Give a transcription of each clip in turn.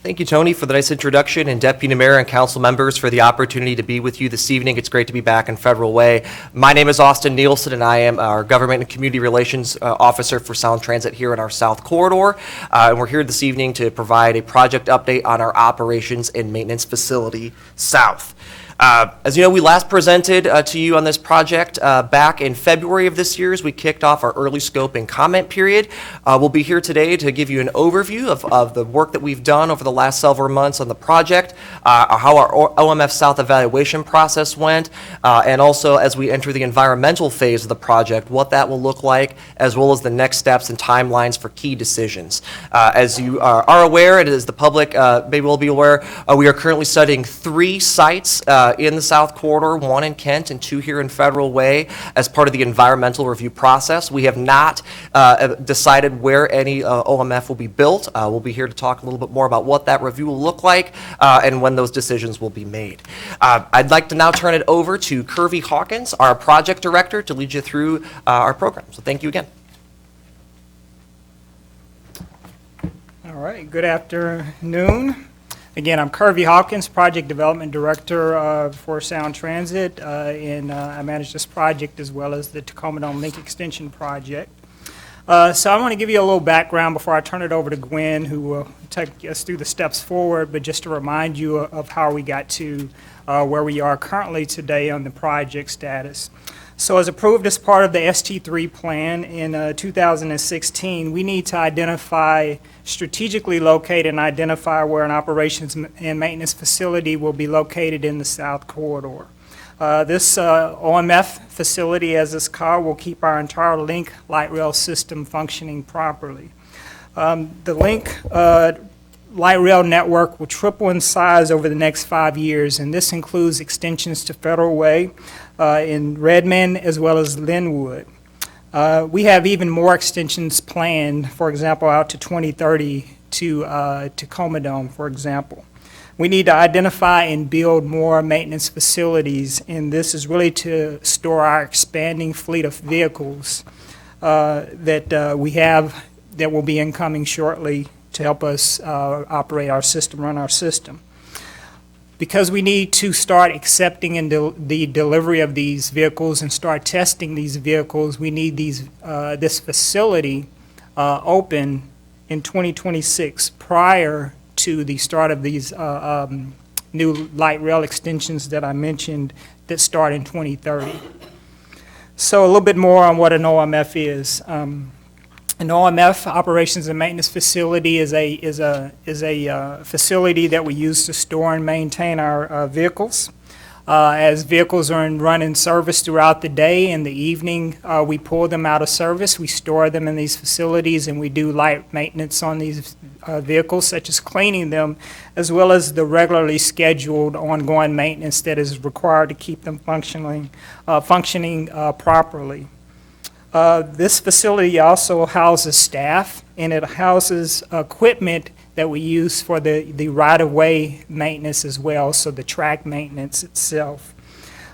Thank you, Tony, for the nice introduction, and Deputy Mayor and council members for the opportunity to be with you this evening. It's great to be back in Federal Way. My name is Austin Neilson, and I am our Government and Community Relations Officer for Sound Transit here in our South Corridor. And we're here this evening to provide a project update on our operations and maintenance facility south. As you know, we last presented to you on this project back in February of this year as we kicked off our early scope and comment period. We'll be here today to give you an overview of the work that we've done over the last several months on the project, how our OMF South evaluation process went, and also as we enter the environmental phase of the project, what that will look like, as well as the next steps and timelines for key decisions. As you are aware, and as the public maybe will be aware, we are currently studying 3 sites in the South Corridor, 1 in Kent and 2 here in Federal Way, as part of the environmental review process. We have not decided where any OMF will be built. We'll be here to talk a little bit more about what that review will look like and when those decisions will be made. I'd like to now turn it over to Curvie Hawkins, our project director, to lead you through our program. So thank you again. All right, good afternoon. Again, I'm Curvie Hawkins, Project Development Director for Sound Transit, and I manage this project as well as the Tacoma Dome Link Extension Project. So I want to give you a little background before I turn it over to Gwen, who will take us through the steps forward, but just to remind you of how we got to where we are currently today on the project status. So as approved as part of the ST3 plan in 2016, we need to identify, strategically locate and identify where an operations and maintenance facility will be located in the South Corridor. This OMF facility, as it's called, will keep our entire link light rail system functioning properly. The link light rail network will triple in size over the next 5 years, and this includes extensions to Federal Way in Redmond as well as Linwood. We have even more extensions planned, for example, out to 2030 to Tacoma Dome, for example. We need to identify and build more maintenance facilities, and this is really to store our expanding fleet of vehicles that we have that will be incoming shortly to help us operate our system, run our system. Because we need to start accepting the delivery of these vehicles and start testing these vehicles, we need this facility open in 2026 prior to the start of these new light rail extensions that I mentioned that start in 2030. So a little bit more on what an OMF is. An OMF, Operations and Maintenance Facility, is a facility that we use to store and maintain our vehicles. As vehicles are run in service throughout the day, in the evening we pull them out of service, we store them in these facilities, and we do light maintenance on these vehicles, such as cleaning them, as well as the regularly scheduled ongoing maintenance that is required to keep them functioning properly. This facility also houses staff, and it houses equipment that we use for the right-of-way maintenance as well, so the track maintenance itself.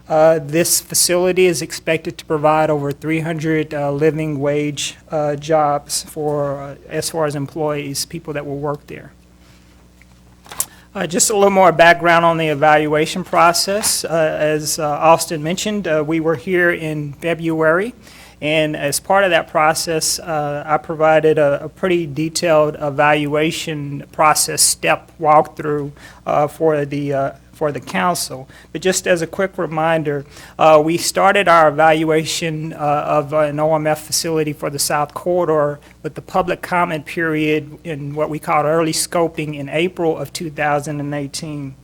This facility is expected to provide over 300 living wage jobs for, as far as employees, people that will work there. Just a little more background on the evaluation process. As Austin mentioned, we were here in February. And as part of that process, I provided a pretty detailed evaluation process step walkthrough for the council. But just as a quick reminder, we started our evaluation of an OMF facility for the South Corridor with the public comment period in what we called early scoping in April of 2018.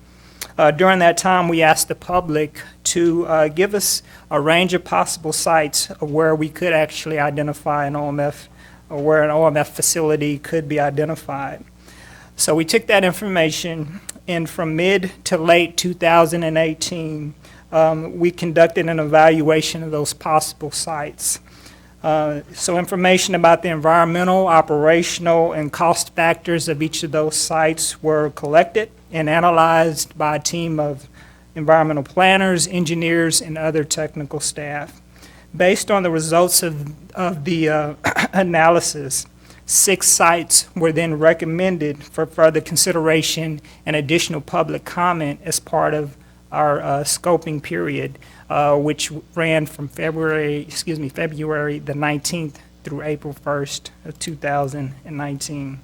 During that time, we asked the public to give us a range of possible sites where we could actually identify an OMF, or where an OMF facility could be identified. So we took that information, and from mid to late 2018, we conducted an evaluation of those possible sites. So information about the environmental, operational, and cost factors of each of those sites were collected and analyzed by a team of environmental planners, engineers, and other technical staff. Based on the results of the analysis, 6 sites were then recommended for further consideration and additional public comment as part of our scoping period, which ran from February the 19th through April 1st of 2019.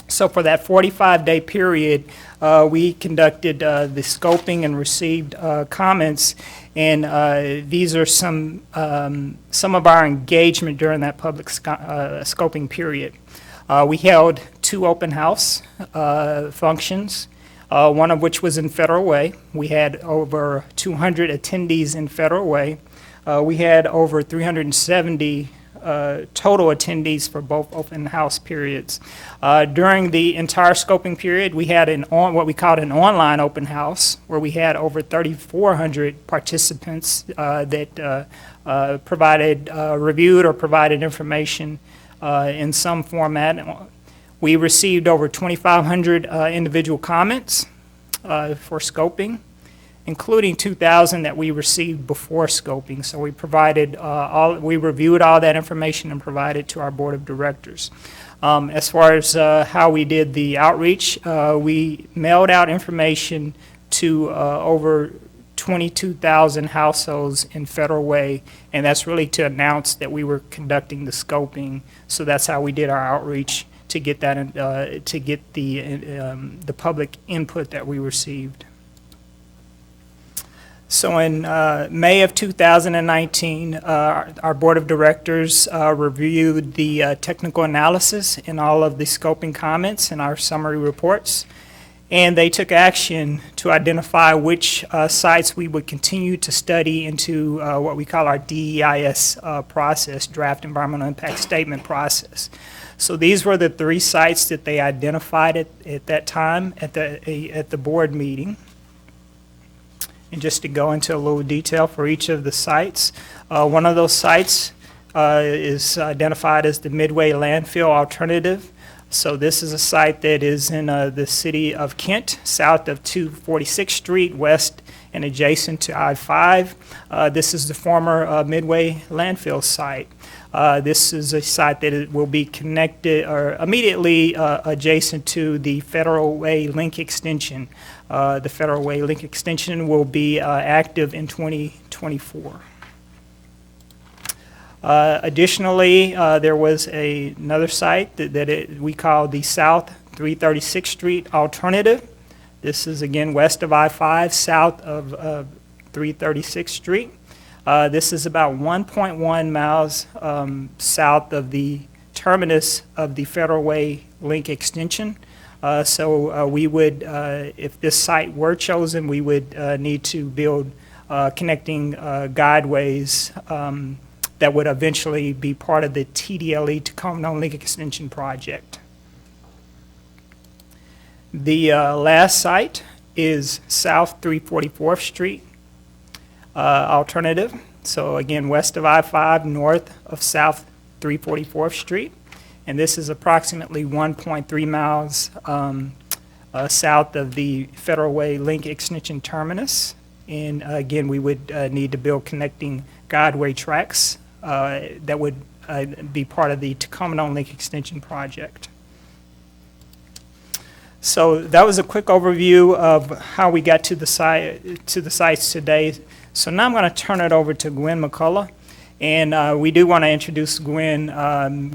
So for that 45-day period, we conducted the scoping and received comments, and these are some of our engagement during that public scoping period. We held 2 open house functions, one of which was in Federal Way. We had over 200 attendees in Federal Way. We had over 370 total attendees for both open house periods. During the entire scoping period, we had what we called an online open house, where we had over 3,400 participants that reviewed or provided information in some format. We received over 2,500 individual comments for scoping, including 2,000 that we received before scoping. So we we reviewed all that information and provided to our board of directors. As far as how we did the outreach, we mailed out information to over 22,000 households in Federal Way, and that's really to announce that we were conducting the scoping. So that's how we did our outreach to get that to get the public input that we received. So in May of 2019, our board of directors reviewed the technical analysis and all of the scoping comments in our summary reports, and they took action to identify which sites we would continue to study into what we call our DEIS process, Draft Environmental Impact Statement process. So these were the 3 sites that they identified at that time at the board meeting. And just to go into a little detail for each of the sites, one of those sites is identified as the Midway Landfill Alternative. So this is a site that is in the city of Kent, south of 246th Street, west and adjacent to I-5. This is the former Midway landfill site. This is a site that will be connected or immediately adjacent to the Federal Way link extension. The Federal Way link extension will be active in 2024. Additionally, there was another site that we call the South 336th Street Alternative. This is again west of I-5, south of 336th Street. This is about 1.1 miles south of the terminus of the Federal Way link extension. So we would, if this site were chosen, we would need to build connecting guideways that would eventually be part of the TDLE, Tacoma Link Extension Project. The last site is South 344th Street Alternative. So again, west of I-5, north of South 344th Street. And this is approximately 1.3 miles south of the Federal Way link extension terminus. And again, we would need to build connecting guideway tracks that would be part of the Tacoma link extension project. So that was a quick overview of how we got to the sites today. So now I'm going to turn it over to Gwen McCullough. And we do want to introduce Gwen.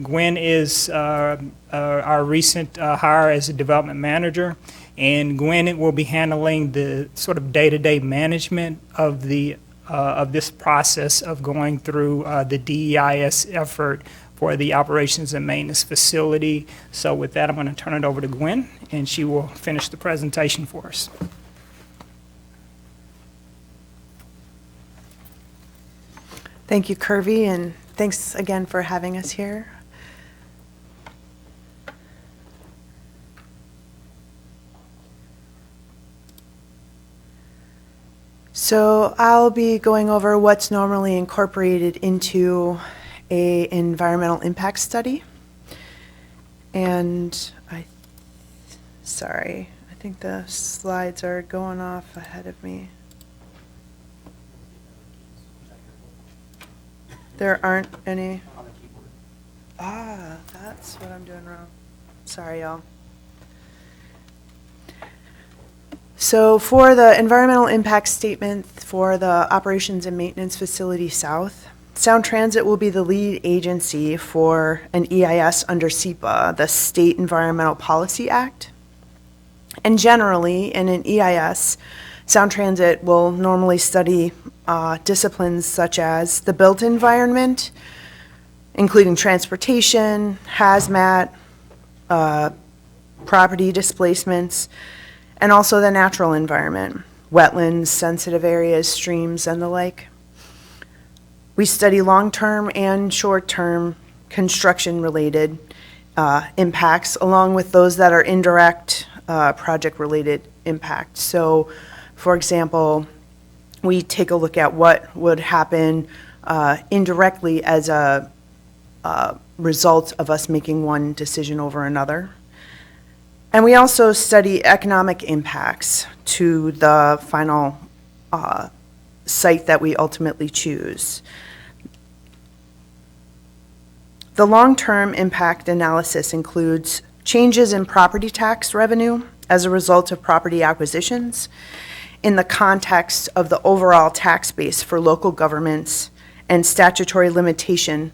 Gwen is our recent hire as a development manager, and Gwen will be handling the sort of day-to-day management of this process of going through the DEIS effort for the operations and maintenance facility. So with that, I'm going to turn it over to Gwen, and she will finish the presentation for us. Thank you, Curvie, and thanks again for having us here. So I'll be going over what's normally incorporated into an environmental impact study. And sorry, I think the slides are going off ahead of me. There aren't any. Ah, that's That's what I'm doing wrong. Sorry, y'all. So for the environmental impact statement for the Operations and Maintenance Facility South, Sound Transit will be the lead agency for an EIS under SEPA, the State Environmental Policy Act. And generally, in an EIS, Sound Transit will normally study disciplines such as the built environment, including transportation, hazmat, property displacements, and also the natural environment, wetlands, sensitive areas, streams, and the like. We study long-term and short-term construction-related impacts, along with those that are indirect project-related impacts. So, for example, we take a look at what would happen indirectly as a result of us making one decision over another. And we also study economic impacts to the final site that we ultimately choose. The long-term impact analysis includes changes in property tax revenue as a result of property acquisitions in the context of the overall tax base for local governments and statutory limitation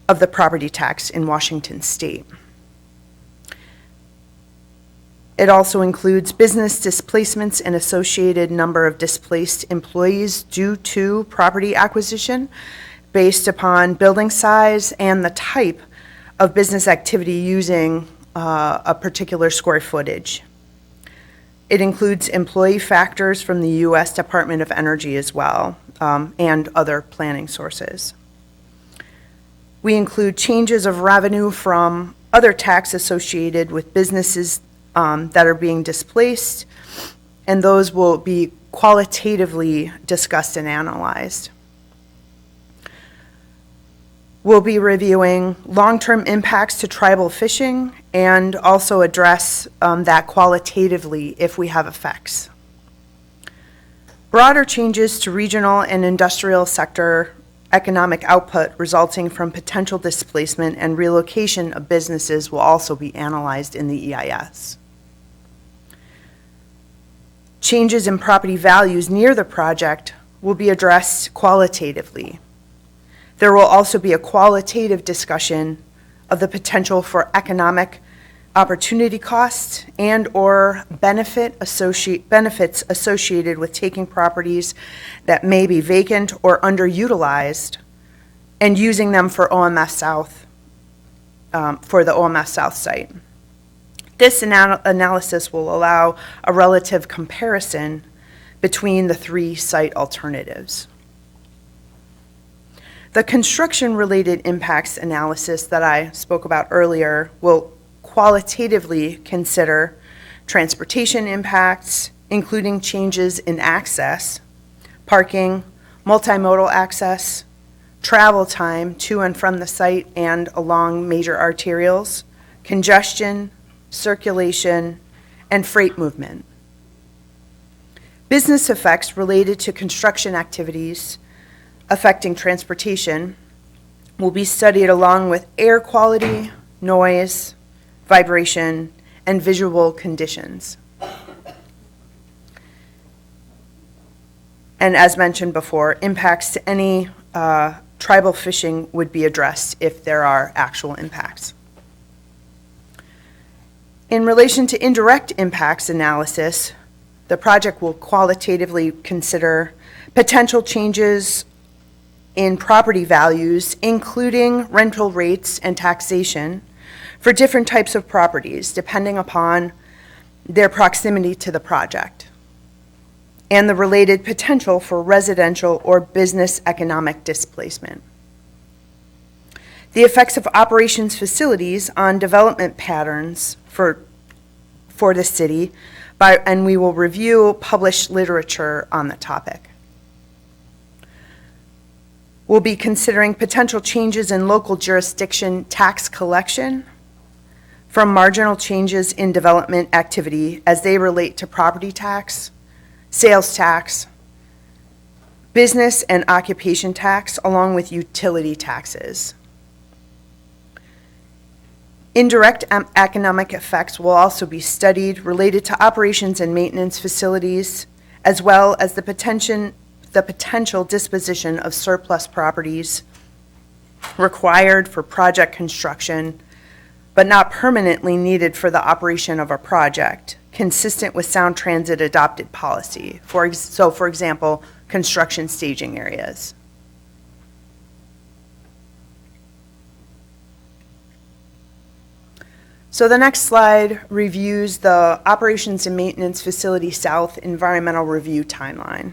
of the property tax in Washington state. It also includes business displacements and associated number of displaced employees due to property acquisition based upon building size and the type of business activity using a particular square footage. It includes employee factors from the U.S. Department of Energy as well, and other planning sources. We include changes of revenue from other tax associated with businesses that are being displaced, and those will be qualitatively discussed and analyzed. We'll be reviewing long-term impacts to tribal fishing and also address that qualitatively if we have effects. Broader changes to regional and industrial sector economic output resulting from potential displacement and relocation of businesses will also be analyzed in the EIS. Changes in property values near the project will be addressed qualitatively. There will also be a qualitative discussion of the potential for economic opportunity costs and or benefits associated with taking properties that may be vacant or underutilized and using them for OMS South, for the OMS South site. This analysis will allow a relative comparison between the three site alternatives. The construction-related impacts analysis that I spoke about earlier will qualitatively consider transportation impacts, including changes in access, parking, multimodal access, travel time to and from the site and along major arterials, congestion, circulation, and freight movement. Business effects related to construction activities affecting transportation will be studied along with air quality, noise, vibration, and visual conditions. And as mentioned before, impacts to any tribal fishing would be addressed if there are actual impacts. In relation to indirect impacts analysis, the project will qualitatively consider potential changes in property values, including rental rates and taxation for different types of properties, depending upon their proximity to the project, and the related potential for residential or business economic displacement. The effects of operations facilities on development patterns for the city, and we will review published literature on the topic. We'll be considering potential changes in local jurisdiction tax collection from marginal changes in development activity as they relate to property tax, sales tax, business and occupation tax, along with utility taxes. Indirect economic effects will also be studied related to operations and maintenance facilities, as well as the potential disposition of surplus properties required for project construction, but not permanently needed for the operation of a project, consistent with Sound Transit adopted policy. For example, construction staging areas. So the next slide reviews the Operations and Maintenance Facility South Environmental Review timeline.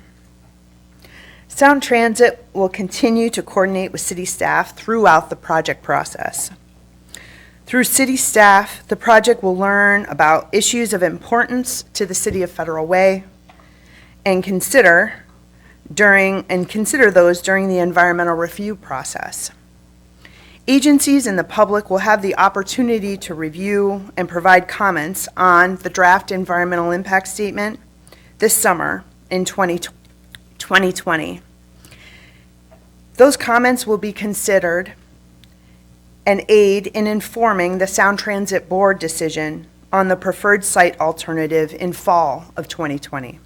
Sound Transit will continue to coordinate with city staff throughout the project process. Through city staff, the project will learn about issues of importance to the city of Federal Way and consider those during the environmental review process. Agencies and the public will have the opportunity to review and provide comments on the draft environmental impact statement this summer in 2020. Those comments will be considered and aid in informing the Sound Transit Board decision on the preferred site alternative in fall of 2020.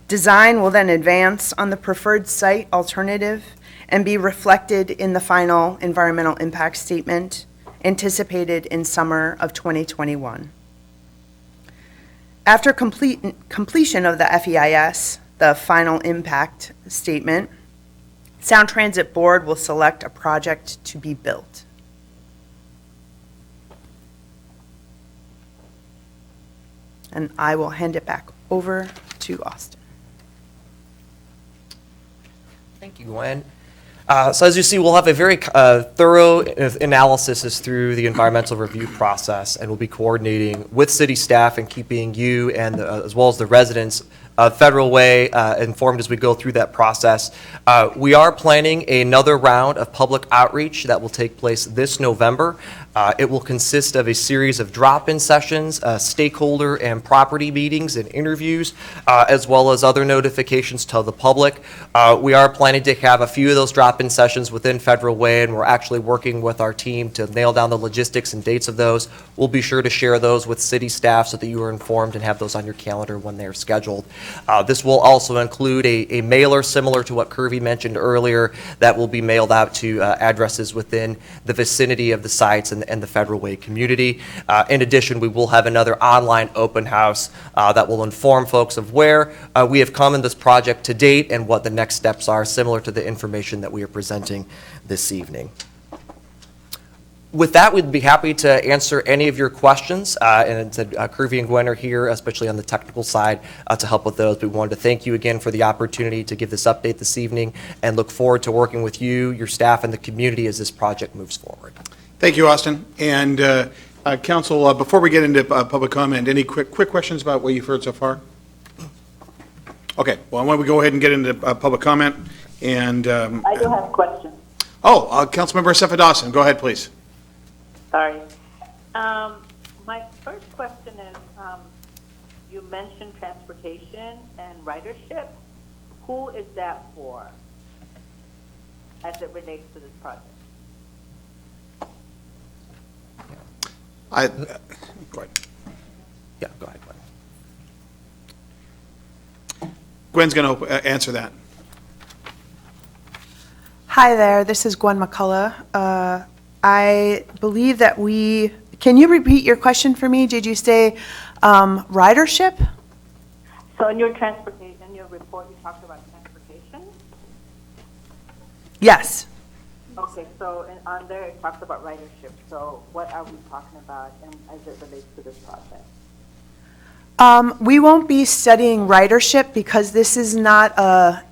Design will then advance on the preferred site alternative and be reflected in the final environmental impact statement anticipated in summer of 2021. After completion of the FEIS, the final impact statement, Sound Transit Board will select a project to be built. And I will hand it back over to Austin. Thank you, Gwen. So as you see, we'll have a very thorough analysis through the environmental review process, and we'll be coordinating with city staff and keeping you and as well as the residents of Federal Way informed as we go through that process. We are planning another round of public outreach that will take place this November. It will consist of a series of drop-in sessions, stakeholder and property meetings and interviews, as well as other notifications to the public. We are planning to have a few of those drop-in sessions within Federal Way, and we're actually working with our team to nail down the logistics and dates of those. We'll be sure to share those with city staff so that you are informed and have those on your calendar when they're scheduled. This will also include a mailer similar to what Curvie mentioned earlier that will be mailed out to addresses within the vicinity of the sites and the Federal Way community. In addition, we will have another online open house that will inform folks of where we have come in this project to date and what the next steps are, similar to the information that we are presenting this evening. With that, we'd be happy to answer any of your questions, and Curvie and Gwen are here, especially on the technical side, to help with those. We wanted to thank you again for the opportunity to give this update this evening, and look forward to working with you, your staff, and the community as this project moves forward. Thank you, Austin. And Council, before we get into public comment, any quick questions about what you've heard so far? Okay, well, why don't we go ahead and get into public comment? And I do have a question. Oh, Councilmember Sefa Dawson, go ahead, please. Sorry. My first question is, you mentioned transportation and ridership. Who is that for as it relates to this project? Go ahead. Yeah, go ahead, Gwen. Gwen's going to answer that. Hi there, this is Gwen McCullough. I believe that can you repeat your question for me? Did you say ridership? So in your report, you talked about transportation? Yes. Okay, so on there it talks about ridership. So what are we talking about as it relates to this project? We won't be studying ridership because this is not a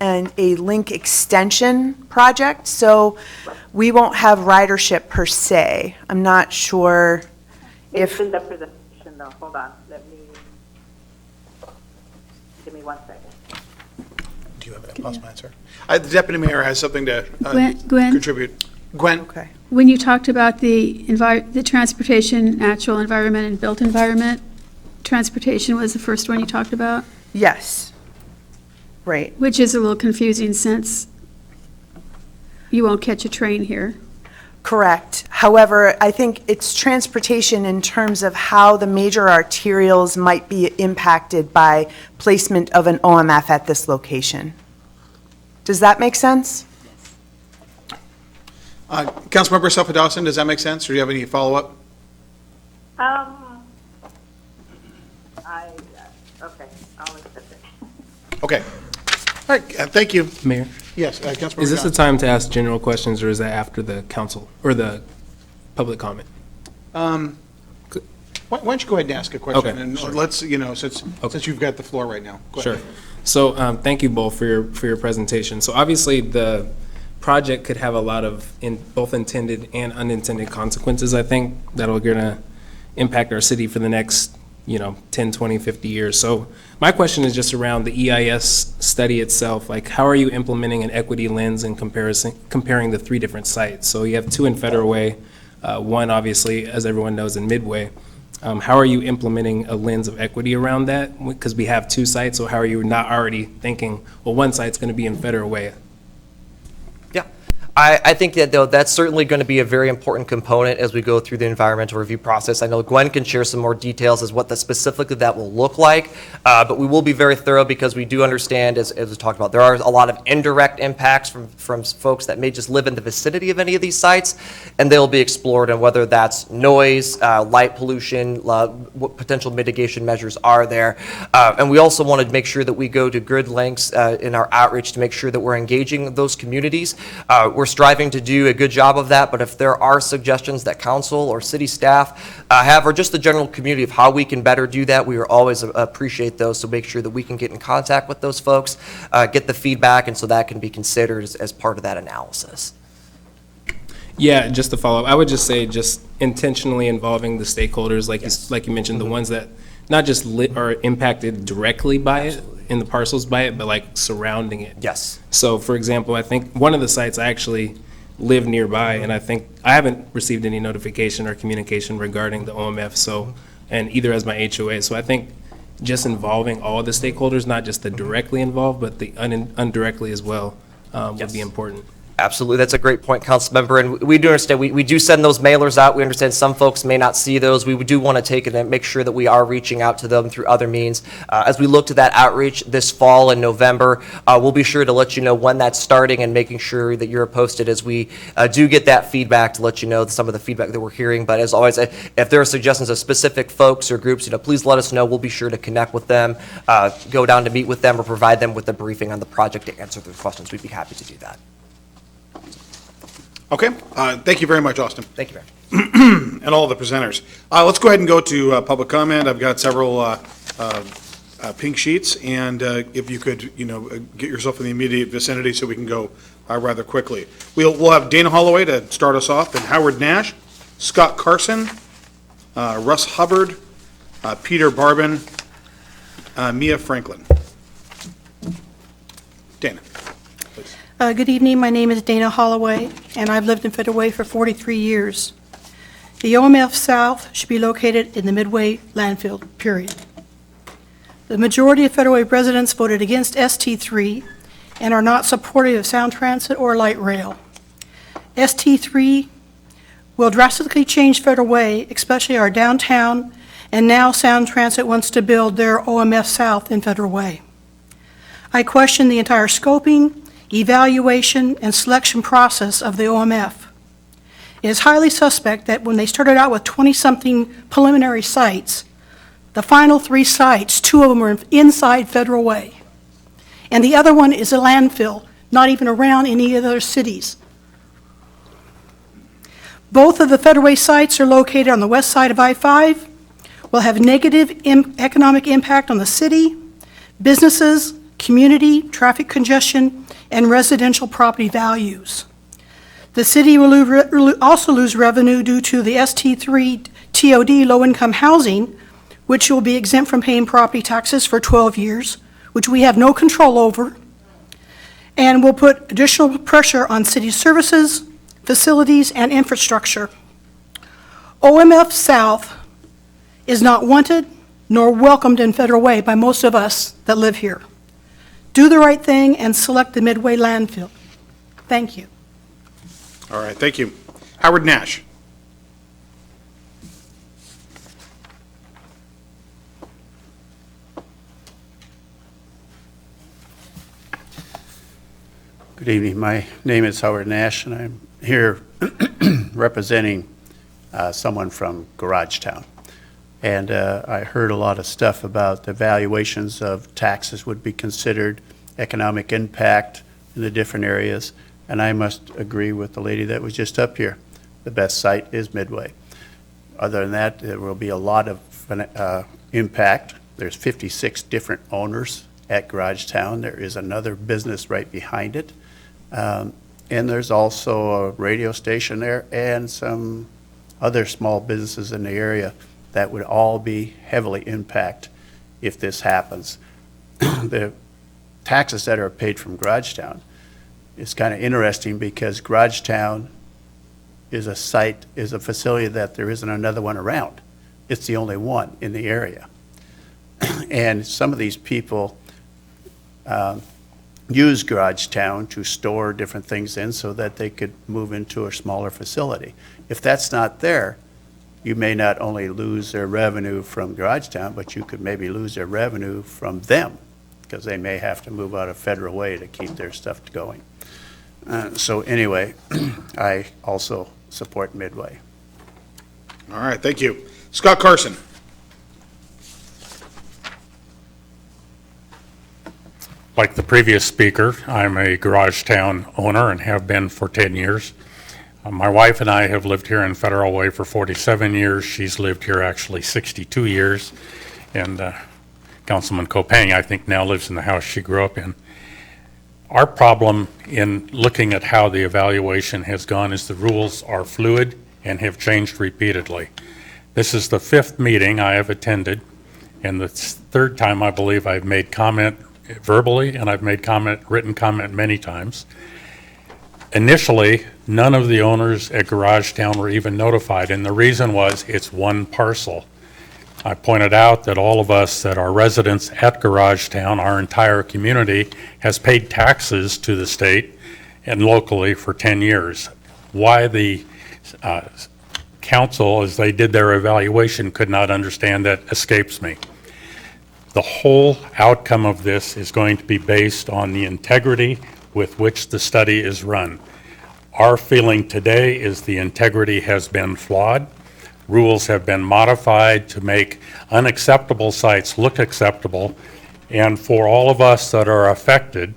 link extension project, so we won't have ridership per se. I'm not sure It's if... in the presentation though. Hold on. Give me 1 second. Do you have a possible answer? The Deputy Mayor has something to Gwen? contribute. Gwen? Okay. When you talked about the transportation, natural environment, and built environment, transportation was the first one you talked about, Yes. Right. which is a little confusing since you won't catch a train here. Correct. However, I think it's transportation in terms of how the major arterials might be impacted by placement of an OMF at this location. Does that make sense? Councilmember Suffolk Dawson, does that make sense, or do you have any follow-up? Okay, I'll accept it. Okay. All right, thank you. Mayor, Yes, Councilmember is this the John. time to ask general questions, or is that after the council, or the public comment? Why don't you go ahead and ask a question? Okay, And sure. let's, since you've got the floor right now. Go Sure. ahead. So, thank you both for your presentation. So obviously, the project could have a lot of both intended and unintended consequences, I think, that are gonna impact our city for the next, 10, 20, 50 years. So my question is just around the EIS study itself. Like, how are you implementing an equity lens in comparing the 3 different sites? So you have 2 in Federal Way, 1 obviously, as everyone knows, in Midway. How are you implementing a lens of equity around that? Because we have 2 sites, so how are you not already thinking, well, 1 site's going to be in Federal Way? Yeah, I think that, though, that's certainly going to be a very important component as we go through the environmental review process. I know Gwen can share some more details as what specifically that will look like, but we will be very thorough because we do understand, as we talked about, there are a lot of indirect impacts from folks that may just live in the vicinity of any of these sites, and they'll be explored, and whether that's noise, light pollution, what potential mitigation measures are there. And we also want to make sure that we go to good lengths in our outreach to make sure that we're engaging those communities. We're striving to do a good job of that, but if there are suggestions that council or city staff have, or just the general community of how we can better do that, we will always appreciate those, so make sure that we can get in contact with those folks, get the feedback, and so that can be considered as part of that analysis. Yeah, just to follow up, I would just say just intentionally involving the stakeholders, like you mentioned, the ones that not just are impacted directly by it, in the parcels by it, but like surrounding it. Yes. So, for example, I think one of the sites I actually live nearby, and I think I haven't received any notification or communication regarding the OMF, so, and either as my HOA. So I think just involving all the stakeholders, not just the directly involved, but the indirectly as well, would be important. Absolutely, that's a great point, Councilmember, and we do understand, we do send those mailers out. We understand some folks may not see those. We do want to take it and make sure that we are reaching out to them through other means. As we look to that outreach this fall in November, we'll be sure to let you know when that's starting and making sure that you're posted as we do get that feedback to let you know some of the feedback that we're hearing. But as always, if there are suggestions of specific folks or groups, please let us know. We'll be sure to connect with them, go down to meet with them, or provide them with a briefing on the project to answer their questions. We'd be happy to do that. Okay, thank you very much, Austin, Thank you, Mayor. and all the presenters. Let's go ahead and go to public comment. I've got several pink sheets, and if you could, get yourself in the immediate vicinity so we can go rather quickly. We'll have Dana Holloway to start us off, and Howard Nash, Scott Carson, Russ Hubbard, Peter Barbin, Mia Franklin. Dana, please. Good evening. My name is Dana Holloway, and I've lived in Federal Way for 43 years. The OMF South should be located in the Midway landfill, period. The majority of Federal Way residents voted against ST3 and are not supportive of Sound Transit or light rail. ST3 will drastically change Federal Way, especially our downtown, and now Sound Transit wants to build their OMF South in Federal Way. I question the entire scoping, evaluation, and selection process of the OMF. It is highly suspect that when they started out with 20-something preliminary sites, the final 3 sites, 2 of them were inside Federal Way. And the other one is a landfill, not even around any other cities. Both of the Federal Way sites are located on the west side of I-5, will have negative economic impact on the city, businesses, community, traffic congestion, and residential property values. The city will also lose revenue due to the ST3 TOD low-income housing, which will be exempt from paying property taxes for 12 years, which we have no control over, and will put additional pressure on city services, facilities, and infrastructure. OMF South is not wanted nor welcomed in Federal Way by most of us that live here. Do the right thing and select the Midway landfill. Thank you. All right, thank you. Howard Nash. Good evening. My name is Howard Nash, and I'm here representing someone from Garagetown. And I heard a lot of stuff about the valuations of taxes would be considered, economic impact in the different areas, and I must agree with the lady that was just up here. The best site is Midway. Other than that, there will be a lot of impact. There's 56 different owners at Garagetown. There is another business right behind it. And there's also a radio station there and some other small businesses in the area that would all be heavily impacted if this happens. The taxes that are paid from Garagetown is kind of interesting because Garagetown is a facility that there isn't another one around. It's the only one in the area. And some of these people use Garagetown to store different things in so that they could move into a smaller facility. If that's not there, you may not only lose their revenue from Garagetown, but you could maybe lose their revenue from them because they may have to move out of Federal Way to keep their stuff going. So anyway, I also support Midway. All right, thank you. Scott Carson. Like the previous speaker, I'm a Garagetown owner and have been for 10 years. My wife and I have lived here in Federal Way for 47 years. She's lived here actually 62 years. And Councilman Kopang, I think, now lives in the house she grew up in. Our problem in looking at how the evaluation has gone is the rules are fluid and have changed repeatedly. This is the 5th meeting I have attended, and the 3rd time I believe I've made comment verbally, and I've made written comment many times. Initially, none of the owners at Garagetown were even notified, and the reason was it's one parcel. I pointed out that all of us that are residents at Garagetown, our entire community, has paid taxes to the state and locally for 10 years. Why the council, as they did their evaluation, could not understand that escapes me. The whole outcome of this is going to be based on the integrity with which the study is run. Our feeling today is the integrity has been flawed. Rules have been modified to make unacceptable sites look acceptable. And for all of us that are affected,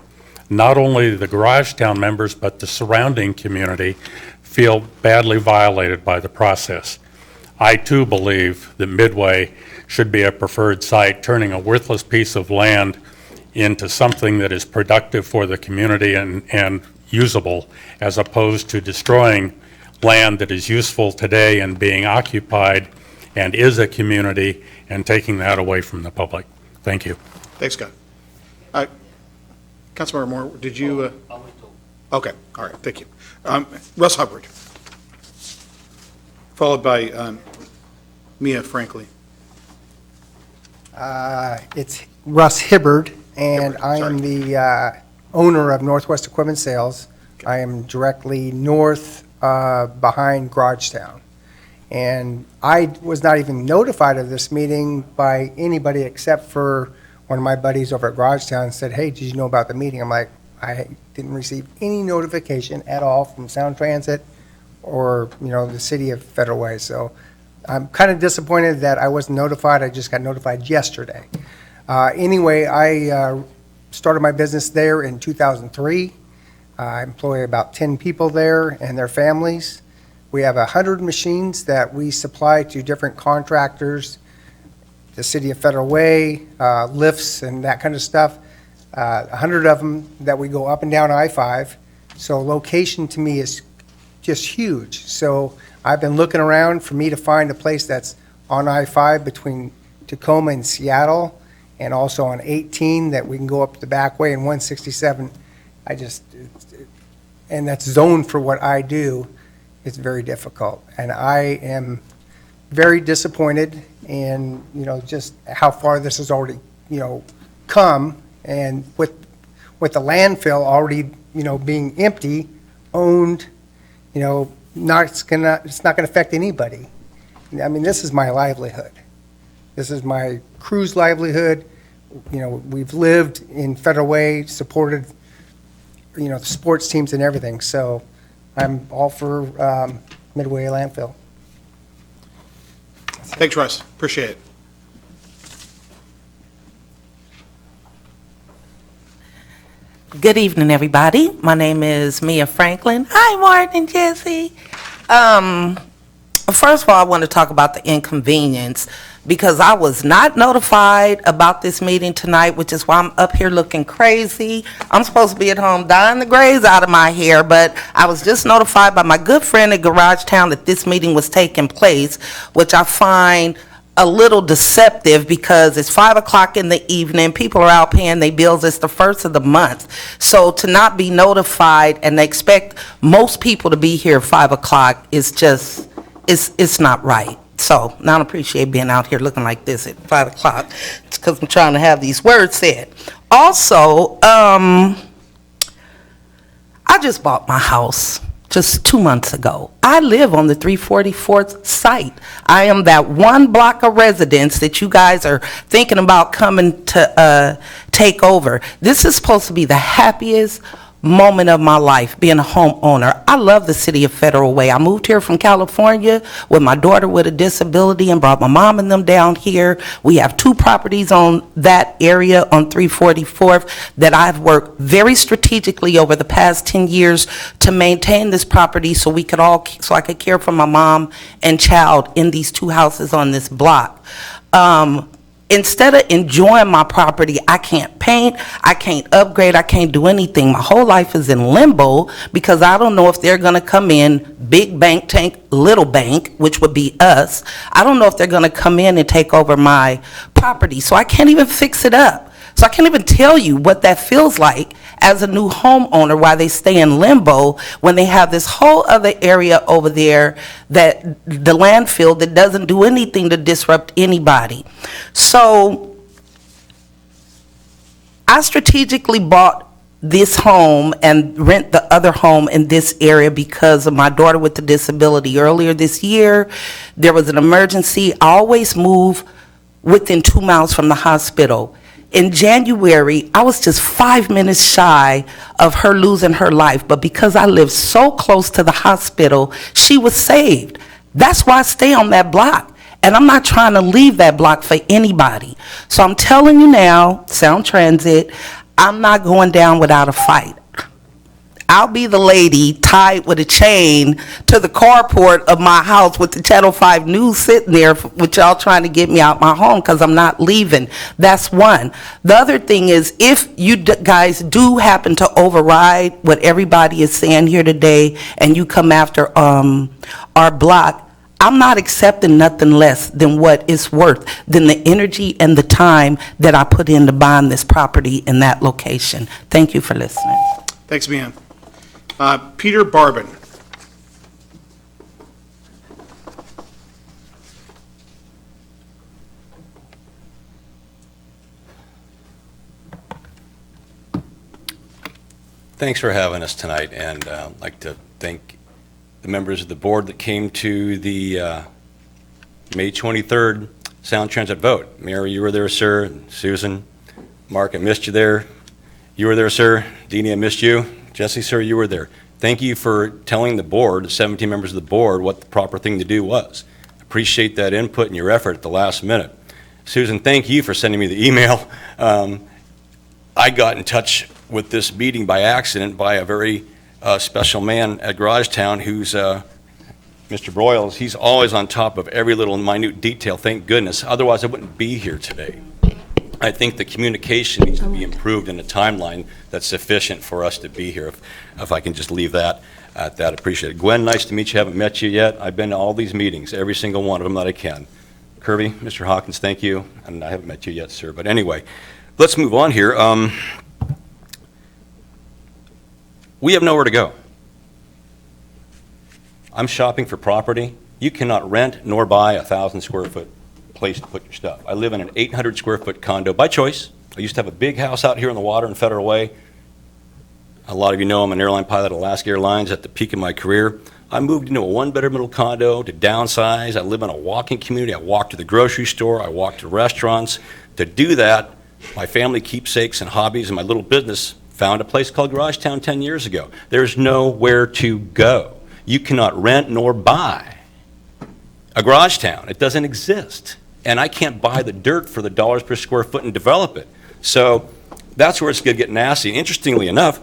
not only the Garagetown members, but the surrounding community feel badly violated by the process. I too believe that Midway should be a preferred site, turning a worthless piece of land into something that is productive for the community and usable, as opposed to destroying land that is useful today and being occupied and is a community and taking that away from the public. Thank you. Thanks, Scott. Councilmember Moore, did you? Okay, all right, thank you. Russ Hubbard, followed by Mia Franklin. It's Russ Hibbard, and I am the owner of Northwest Equipment Sales. I am directly north behind Garagetown. And I was not even notified of this meeting by anybody except for one of my buddies over at Garagetown and said, hey, did you know about the meeting? I'm like, I didn't receive any notification at all from Sound Transit or, the city of Federal Way. So I'm kind of disappointed that I wasn't notified. I just got notified yesterday. Anyway, I started my business there in 2003. I employ about 10 people there and their families. We have 100 machines that we supply to different contractors, the city of Federal Way, lifts and that kind of stuff. 100 of them that we go up and down I-5. So location to me is just huge. So I've been looking around for me to find a place that's on I-5 between Tacoma and Seattle, and also on 18 that we can go up the back way, and 167. And that's zoned for what I do. It's very difficult. And I am very disappointed in, just how far this has already, come. And with the landfill already, being empty, owned, it's not gonna affect anybody. I mean, this is my livelihood. This is my crew's livelihood. You know, we've lived in Federal Way, supported, you know, the sports teams and everything, so I'm all for Midway Landfill. Thanks, Russ. Appreciate it. Good evening, everybody. My name is Mia Franklin. Hi, Martin and Jesse. First of all, I want to talk about the inconvenience because I was not notified about this meeting tonight, which is why I'm up here looking crazy. I'm supposed to be at home dyeing the grays out of my hair, but I was just notified by my good friend at Garage Town that this meeting was taking place, which I find a little deceptive because it's 5 o'clock in the evening, people are out paying their bills, it's the first of the month. So to not be notified and expect most people to be here at 5 o'clock is just, it's not right. So I don't appreciate being out here looking like this at 5 o'clock. It's because I'm trying to have these words said. Also, I just bought my house just 2 months ago. I live on the 344th site. I am that one block of residence that you guys are thinking about coming to take over. This is supposed to be the happiest moment of my life, being a homeowner. I love the city of Federal Way. I moved here from California with my daughter with a disability and brought my mom and them down here. We have 2 properties on that area on 344th that I've worked very strategically over the past 10 years to maintain this property so I could care for my mom and child in these 2 houses on this block. Instead of enjoying my property, I can't paint, I can't upgrade, I can't do anything. My whole life is in limbo because I don't know if they're going to come in, big bank, tank, little bank, which would be us. I don't know if they're going to come in and take over my property, so I can't even fix it up. So I can't even tell you what that feels like as a new homeowner while they stay in limbo when they have this whole other area over there, that the landfill, that doesn't do anything to disrupt anybody. So I strategically bought this home and rent the other home in this area because of my daughter with the disability. Earlier this year, there was an emergency. I always move within 2 miles from the hospital. In January, I was just 5 minutes shy of her losing her life, but because I lived so close to the hospital, she was saved. That's why I stay on that block, and I'm not trying to leave that block for anybody. So I'm telling you now, Sound Transit, I'm not going down without a fight. I'll be the lady tied with a chain to the carport of my house with the Channel 5 News sitting there with y'all trying to get me out my home because I'm not leaving. That's one. The other thing is, if you guys do happen to override what everybody is saying here today and you come after our block, I'm not accepting nothing less than what it's worth, than the energy and the time that I put into buying this property in that location. Thank you for listening. Thanks, Mia. Peter Barbin. Thanks for having us tonight, and I'd like to thank the members of the board that came to the May 23rd Sound Transit vote. Mary, you were there, sir. Susan, Mark, I missed you there. You were there, sir. Deanie, I missed you. Jesse, sir, you were there. Thank you for telling the board, the 17 members of the board, what the proper thing to do was. Appreciate that input and your effort at the last minute. Susan, thank you for sending me the email. I got in touch with this meeting by accident by a very special man at Garage Town who's Mr. Broyles. He's always on top of every little minute detail, thank goodness. Otherwise, I wouldn't be here today. I think the communication needs to be improved in a timeline that's sufficient for us to be here. If I can just leave that at that, appreciate it. Gwen, nice to meet you. Haven't met you yet. I've been to all these meetings, every single one of them that I can. Curvie, Mr. Hawkins, thank you. And I haven't met you yet, sir. But anyway, let's move on here. We have nowhere to go. I'm shopping for property. You cannot rent nor buy a 1,000 square foot place to put your stuff. I live in an 800 square foot condo by choice. I used to have a big house out here on the water in Federal Way. A lot of you know I'm an airline pilot at Alaska Airlines at the peak of my career. I moved into a one-bedroom little condo to downsize. I live in a walking community. I walk to the grocery store. I walk to restaurants. To do that, my family keepsakes and hobbies and my little business found a place called Garage Town 10 years ago. There's nowhere to go. You cannot rent nor buy a Garage Town. It doesn't exist. And I can't buy the dirt for the dollars per square foot and develop it. So that's where it's going to get nasty. Interestingly enough,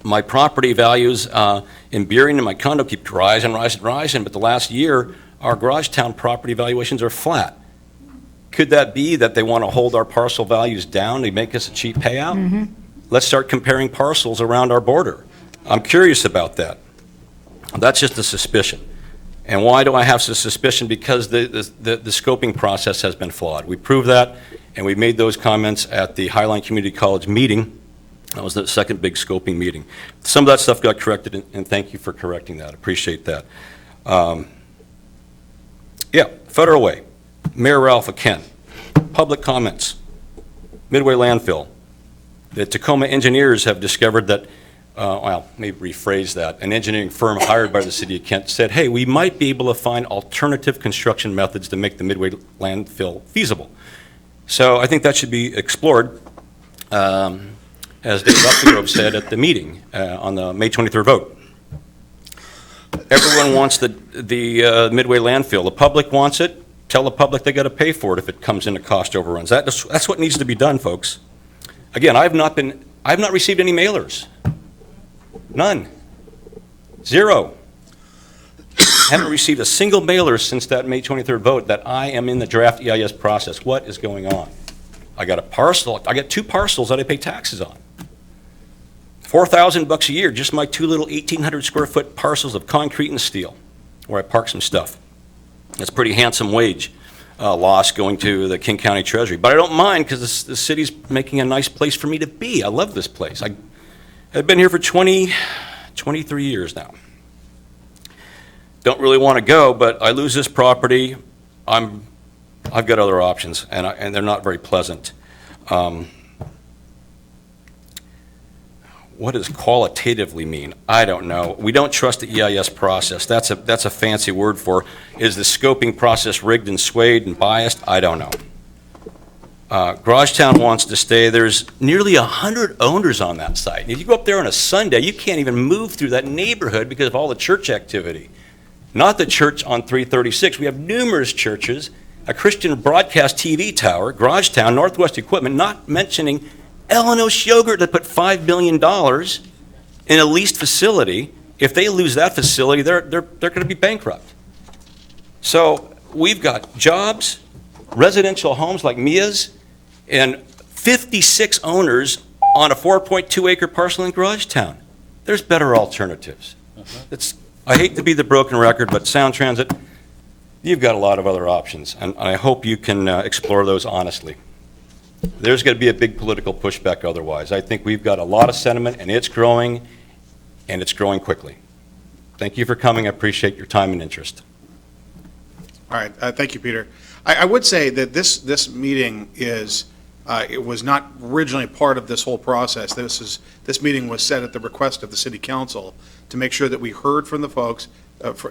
my property values in Burien and my condo keep rising, but the last year, our Garage Town property valuations are flat. Could that be that they want to hold our parcel values down to make us a cheap payout? Let's start comparing parcels around our border. I'm curious about that. That's just a suspicion. And why do I have a suspicion? Because the scoping process has been flawed. We proved that, and we made those comments at the Highline Community College meeting. That was the second big scoping meeting. Some of that stuff got corrected, and thank you for correcting that. Appreciate that. Yeah, Federal Way, Mayor Ralph Ken, public comments, Midway Landfill. The Tacoma engineers have discovered that, well, maybe rephrase that, an engineering firm hired by the city of Kent said, hey, we might be able to find alternative construction methods to make the Midway landfill feasible. So I think that should be explored, as Dave Updegrove said at the meeting on the May 23rd vote. Everyone wants the Midway landfill. The public wants it. Tell the public they got to pay for it if it comes into cost overruns. That's what needs to be done, folks. Again, I've not received any mailers. None. Zero. Haven't received a single mailer since that May 23rd vote that I am in the draft EIS process. What is going on? I got a parcel. I got 2 parcels that I pay taxes on. $4,000 a year, just my 2 little 1,800 square foot parcels of concrete and steel, where I park some stuff. That's a pretty handsome wage loss going to the King County Treasury. But I don't mind because the city's making a nice place for me to be. I love this place. I've been here for 23 years now. Don't really want to go, but I lose this property. I've got other options, and they're not very pleasant. What does qualitatively mean? I don't know. We don't trust the EIS process. That's a fancy word for, is the scoping process rigged and swayed and biased? I don't know. Garage Town wants to stay. There's nearly 100 owners on that site. And if you go up there on a Sunday, you can't even move through that neighborhood because of all the church activity. Not the church on 336. We have numerous churches, a Christian broadcast TV tower, Garage Town, Northwest Equipment, not mentioning Eleanos Yogurt that put $5 million in a leased facility. If they lose that facility, they're going to be bankrupt. So we've got jobs, residential homes like Mia's, and 56 owners on a 4.2 acre parcel in Garage Town. There's better alternatives. I hate to be the broken record, but Sound Transit, you've got a lot of other options, and I hope you can explore those honestly. There's going to be a big political pushback otherwise. I think we've got a lot of sentiment, and it's growing quickly. Thank you for coming. I appreciate your time and interest. All right, thank you, Peter. I would say that this meeting is, it was not originally part of this whole process. This meeting was set at the request of the city council to make sure that we heard from the folks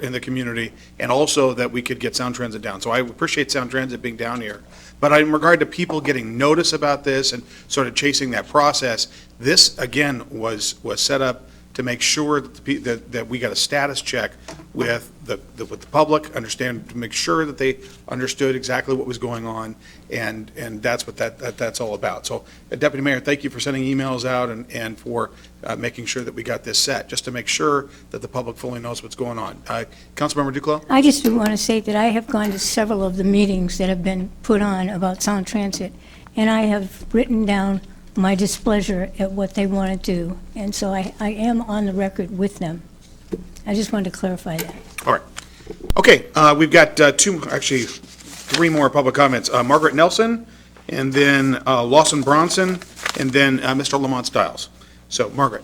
in the community, and also that we could get Sound Transit down. So I appreciate Sound Transit being down here. But in regard to people getting notice about this and sort of chasing that process, this, again, was set up to make sure that we got a status check with the public, to make sure that they understood exactly what was going on, and that's what that's all about. So, Deputy Mayor, thank you for sending emails out and for making sure that we got this set, just to make sure that the public fully knows what's going on. Councilmember Duclos? I just want to say that I have gone to several of the meetings that have been put on about Sound Transit, and I have written down my displeasure at what they want to do, and so I am on the record with them. I just wanted to clarify that. All right. Okay, we've got 3 more public comments. Margaret Nelson, and then Lawson Bronson, and then Mr. Lamont Stiles. So, Margaret.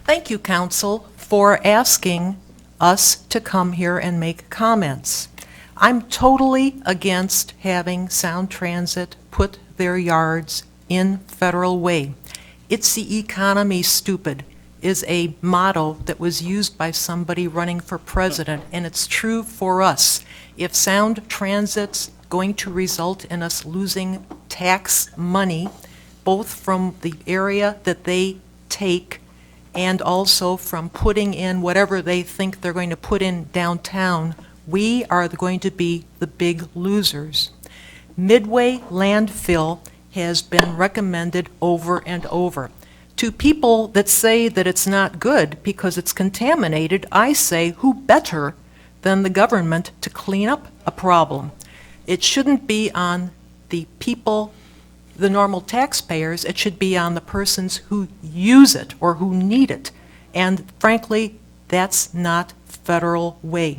Thank you, Council, for asking us to come here and make comments. I'm totally against having Sound Transit put their yards in Federal Way. "It's the economy, stupid," is a motto that was used by somebody running for president, and it's true for us. If Sound Transit's going to result in us losing tax money, both from the area that they take and also from putting in whatever they think they're going to put in downtown, we are going to be the big losers. Midway Landfill has been recommended over and over. To people that say that it's not good because it's contaminated, I say, who better than the government to clean up a problem? It shouldn't be on the people, the normal taxpayers, it should be on the persons who use it or who need it. And frankly, that's not federal way.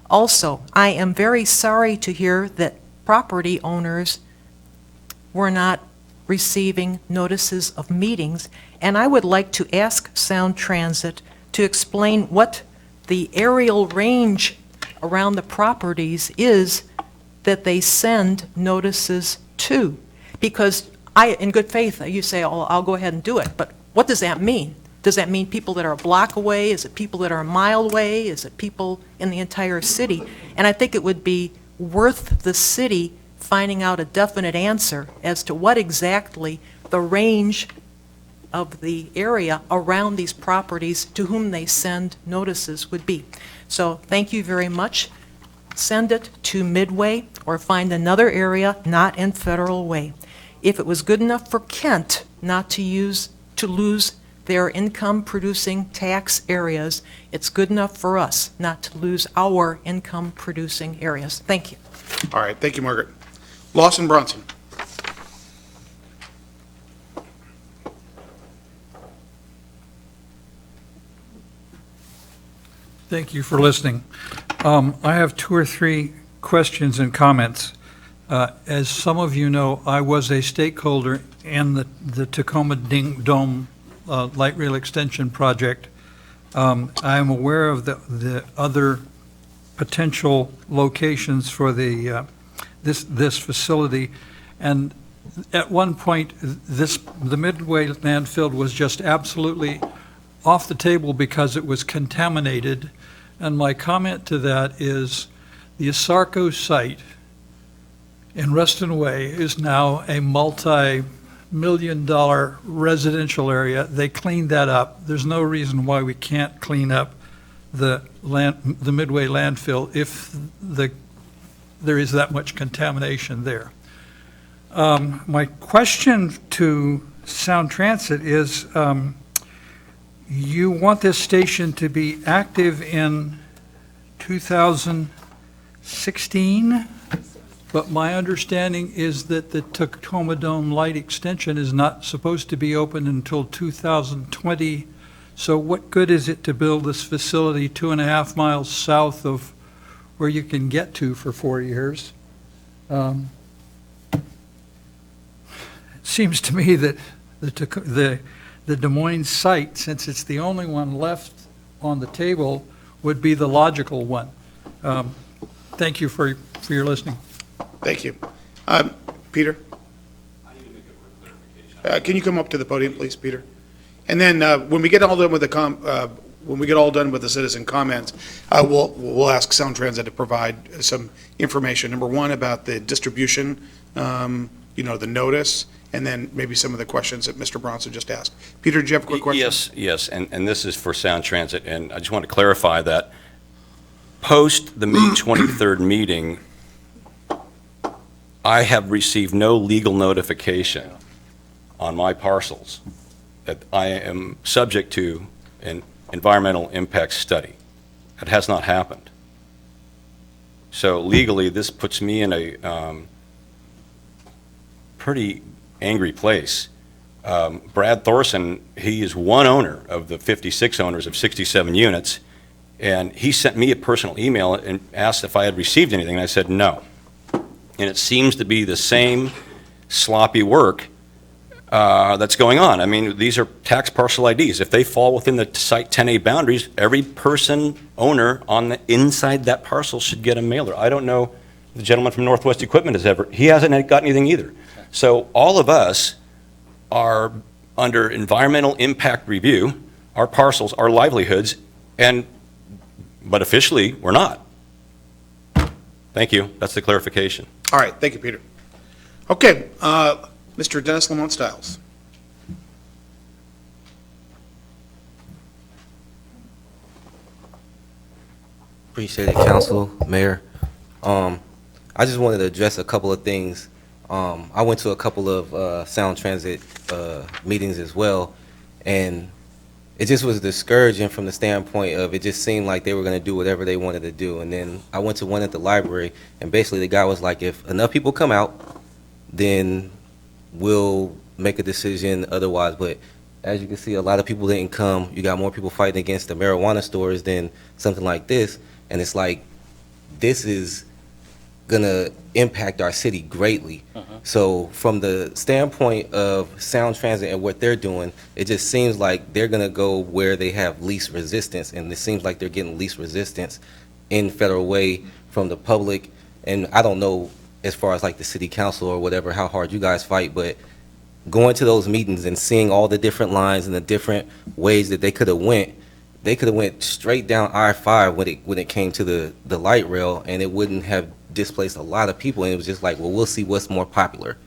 Also, I am very sorry to hear that property owners were not receiving notices of meetings, and I would like to ask Sound Transit to explain what the aerial range around the properties is that they send notices to. Because in good faith, you say, oh, I'll go ahead and do it, but what does that mean? Does that mean people that are a block away? Is it people that are a mile away? Is it people in the entire city? And I think it would be worth the city finding out a definite answer as to what exactly the range of the area around these properties to whom they send notices would be. So thank you very much. Send it to Midway or find another area not in federal way. If it was good enough for Kent not to lose their income-producing tax areas, it's good enough for us not to lose our income-producing areas. Thank you. All right, thank you, Margaret. Lawson Bronson. Thank you for listening. I have 2 or 3 questions and comments. As some of you know, I was a stakeholder in the Tacoma Dome light rail extension project. I am aware of the other potential locations for this facility, and at one point, the Midway landfill was just absolutely off the table because it was contaminated. And my comment to that is the Asarco site in Reston Way is now a multi-million-dollar residential area. They cleaned that up. There's no reason why we can't clean up the Midway landfill if there is that much contamination there. My question to Sound Transit is, you want this station to be active in 2016, but my understanding is that the Tacoma Dome light extension is not supposed to be open until 2020. So what good is it to build this facility 2.5 miles south of where you can get to for 4 years? It seems to me that the Des Moines site, since it's the only one left on the table, would be the logical one. Thank you for your listening. Thank you. Peter? Can you come up to the podium, please, Peter? And then when we get all done with the citizen comments, we'll ask Sound Transit to provide some information. Number one, about the distribution, the notice, and then maybe some of the questions that Mr. Bronson just asked. Peter, do you have a quick question? Yes, and this is for Sound Transit, and I just want to clarify that post the May 23rd meeting, I have received no legal notification on my parcels that I am subject to an environmental impact study. That has not happened. So legally, this puts me in a pretty angry place. Brad Thorson, he is one owner of the 56 owners of 67 units, and he sent me a personal email and asked if I had received anything, and I said no. And it seems to be the same sloppy work that's going on. I mean, these are tax parcel IDs. If they fall within the Site 10A boundaries, every owner inside that parcel should get a mailer. I don't know the gentleman from Northwest Equipment he hasn't got anything either. So all of us are under environmental impact review, our parcels, our livelihoods, but officially, we're not. Thank you. That's the clarification. All right, thank you, Peter. Okay, Mr. Dennis Lamont Stiles. Appreciate it, Council, Mayor. I just wanted to address a couple of things. I went to a couple of Sound Transit meetings as well, and it just was discouraging from the standpoint of it just seemed like they were going to do whatever they wanted to do. And then I went to one at the library, and basically the guy was like, if enough people come out, then we'll make a decision otherwise. But as you can see, a lot of people didn't come. You got more people fighting against the marijuana stores than something like this. And it's like, this is going to impact our city greatly. So from the standpoint of Sound Transit and what they're doing, it just seems like they're going to go where they have least resistance. And it seems like they're getting least resistance in Federal Way from the public. And I don't know, as far as like the city council or whatever, how hard you guys fight, but going to those meetings and seeing all the different lines and the different ways that they could have went straight down I-5 when it came to the light rail, and it wouldn't have displaced a lot of people. And it was just like, well, we'll see what's more popular.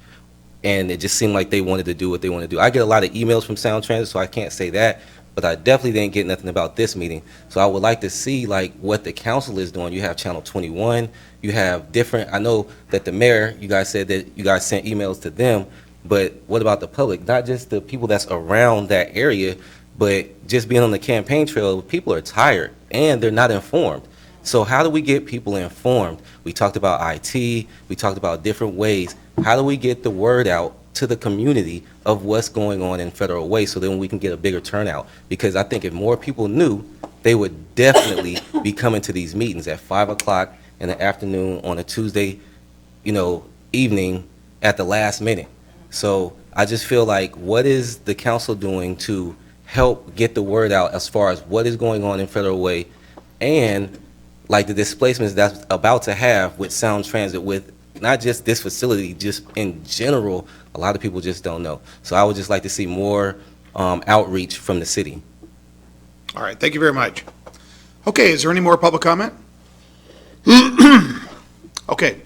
And it just seemed like they wanted to do what they want to do. I get a lot of emails from Sound Transit, so I can't say that, but I definitely didn't get nothing about this meeting. So I would like to see like what the council is doing. You have Channel 21, you have different, I know that the mayor, you guys said that you guys sent emails to them, but what about the public? Not just the people that's around that area, but just being on the campaign trail, people are tired and they're not informed. So how do we get people informed? We talked about IT, we talked about different ways. How do we get the word out to the community of what's going on in Federal Way so then we can get a bigger turnout? Because I think if more people knew, they would definitely be coming to these meetings at 5 o'clock in the afternoon on a Tuesday, evening at the last minute. So I just feel like, what is the council doing to help get the word out as far as what is going on in Federal Way, and like the displacements that's about to have with Sound Transit, with not just this facility, just in general, a lot of people just don't know. So I would just like to see more outreach from the city. All right, thank you very much. Okay, is there any more public comment? Okay,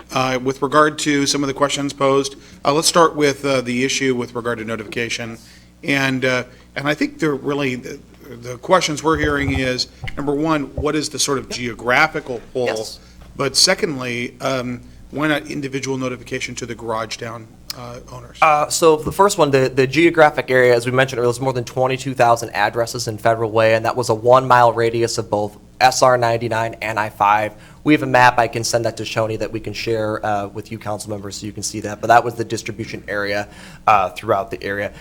with regard to some of the questions posed, let's start with the issue with regard to notification. And I think the questions we're hearing is, number one, what is the sort of geographical pull? Yes. But secondly, why not individual notification to the garage down owners? So the first one, the geographic area, as we mentioned earlier, was more than 22,000 addresses in Federal Way, and that was a 1-mile radius of both SR 99 and I-5. We have a map. I can send that to Shoni that we can share with you council members so you can see that. But that was the distribution area throughout the area.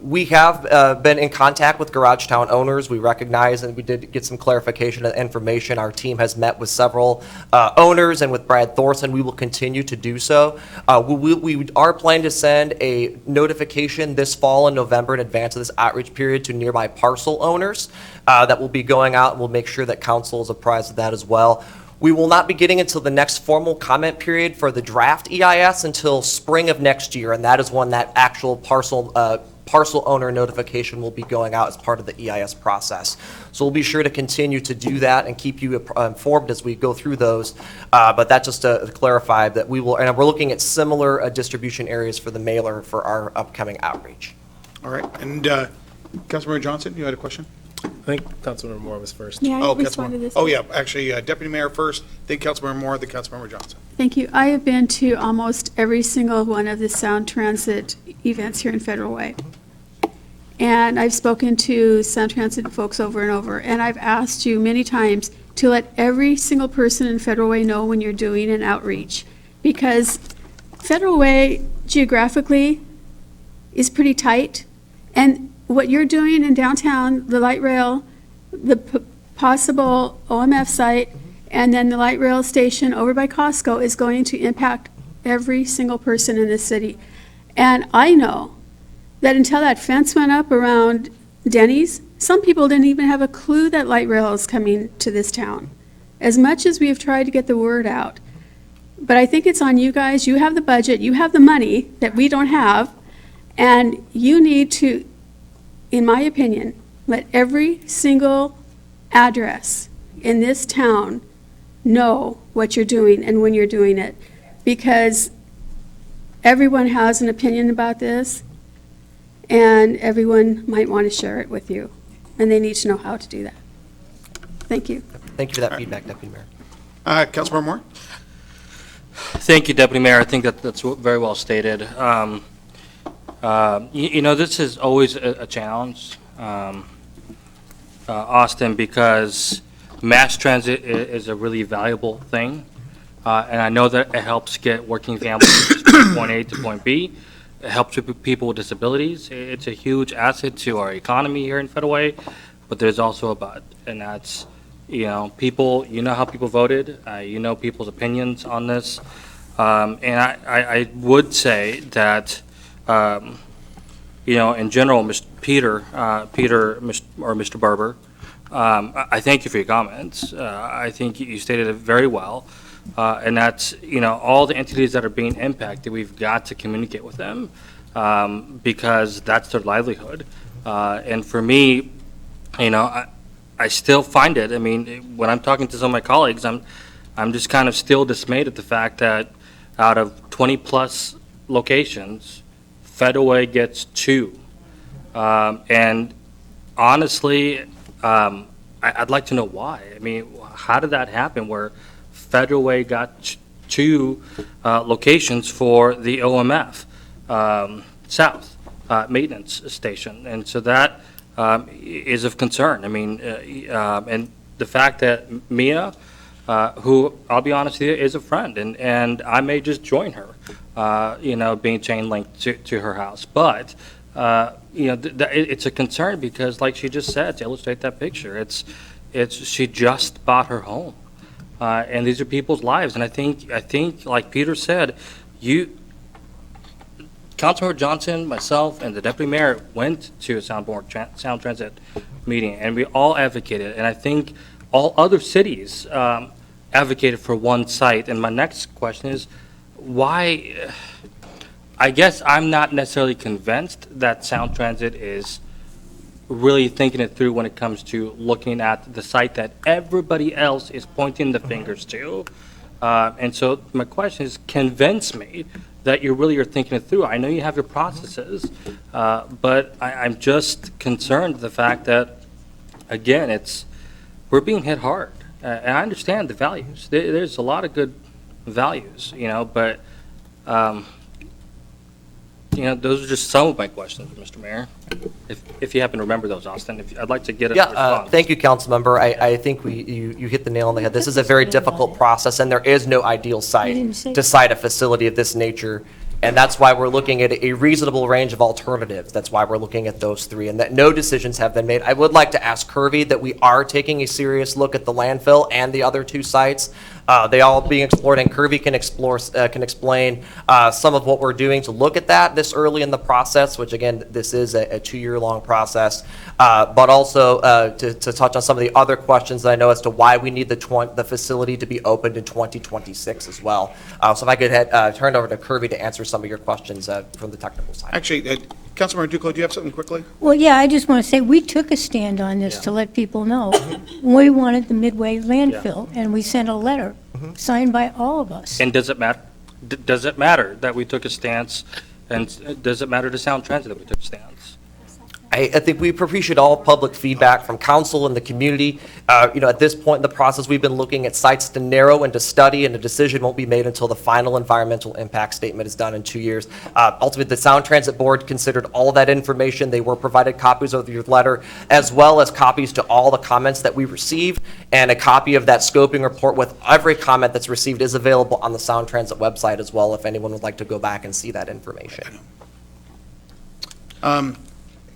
We have been in contact with Garage Town owners. We recognize, and we did get some clarification and information. Our team has met with several owners and with Brad Thorson. We will continue to do so. We are planning to send a notification this fall in November in advance of this outreach period to nearby parcel owners that will be going out, and we'll make sure that council is apprised of that as well. We will not be getting until the next formal comment period for the draft EIS until spring of next year, and that is when that actual parcel owner notification will be going out as part of the EIS process. So we'll be sure to continue to do that and keep you informed as we go through those. But that's just to clarify that we will, and we're looking at similar distribution areas for the mailer for our upcoming outreach. All right, and Councilmember Johnson, you had a question? I think Councilmember Moore was first. Yeah, I respond to this. Oh, yeah, actually, Deputy Mayor first, then Councilmember Moore, then Councilmember Johnson. Thank you. I have been to almost every single one of the Sound Transit events here in Federal Way. And I've spoken to Sound Transit folks over and over, and I've asked you many times to let every single person in Federal Way know when you're doing an outreach, because Federal Way geographically is pretty tight, and what you're doing in downtown, the light rail, the possible OMF site, and then the light rail station over by Costco is going to impact every single person in this city. And I know that until that fence went up around Denny's, some people didn't even have a clue that light rail is coming to this town. As much as we have tried to get the word out. But I think it's on you guys. You have the budget, you have the money that we don't have, and you need to in my opinion, let every single address in this town know what you're doing and when you're doing it, because everyone has an opinion about this, and everyone might want to share it with you, and they need to know how to do that. Thank you. Thank you for that feedback, Deputy Mayor. Councilmember Moore? Thank you, Deputy Mayor. I think that's very well stated. This is always a challenge, Austin, because mass transit is a really valuable thing, and I know that it helps get working families from point A to point B. It helps people with disabilities. It's a huge asset to our economy here in Federal Way, but there's also a but, and that's, people, how people voted, people's opinions on this, and I would say that, in general, Mr. Peter, or Mr. Barber, I thank you for your comments. I think you stated it very well. And that's, all the entities that are being impacted, we've got to communicate with them because that's their livelihood. And for me, I still find it, when I'm talking to some of my colleagues, I'm just kind of still dismayed at the fact that out of 20-plus locations, Federal Way gets 2. And honestly, I'd like to know why. How did that happen where Federal Way got 2 locations for the OMF South maintenance station? And so that is of concern. And the fact that Mia, who, I'll be honest with you, is a friend, and I may just join her, being chain linked to her house. But, it's a concern because, like she just said, to illustrate that picture, she just bought her home. And these are people's lives. And I think, like Peter said, Councilmember Johnson, myself, and the Deputy Mayor went to a Sound Transit meeting, and we all advocated. And I think all other cities advocated for one site. And my next question is, why? I guess I'm not necessarily convinced that Sound Transit is really thinking it through when it comes to looking at the site that everybody else is pointing the fingers to. And so my question is, convince me that you really are thinking it through. I know you have your processes, but I'm just concerned the fact that, again, we're being hit hard. And I understand the values. There's a lot of good values, but those are just some of my questions, Mr. Mayor. If you happen to remember those, Austin, I'd like to get a response. Thank you, Councilmember. I think you hit the nail on the head. This is a very difficult process, and there is no ideal site to site a facility of this nature. And that's why we're looking at a reasonable range of alternatives. That's why we're looking at those 3, and that no decisions have been made. I would like to ask Curvie that we are taking a serious look at the landfill and the other 2 sites. They all being explored, and Curvie can explain some of what we're doing to look at that this early in the process, which again, this is a 2-year-long process, but also to touch on some of the other questions that I know as to why we need the facility to be opened in 2026 as well. So if I could turn it over to Curvie to answer some of your questions from the technical side. Actually, Councilmember Duclos, do you have something quickly? Well, yeah, I just want to say, we took a stand on this to let people know. We wanted the Midway landfill, and we sent a letter signed by all of us. And does it matter? Does it matter that we took a stance, and does it matter to Sound Transit that we took a stance? I think we appreciate all public feedback from council and the community. At this point in the process, we've been looking at sites to narrow and to study, and a decision won't be made until the final environmental impact statement is done in 2 years. Ultimately, the Sound Transit Board considered all that information. They were provided copies of your letter, as well as copies to all the comments that we received, and a copy of that scoping report with every comment that's received is available on the Sound Transit website as well, if anyone would like to go back and see that information.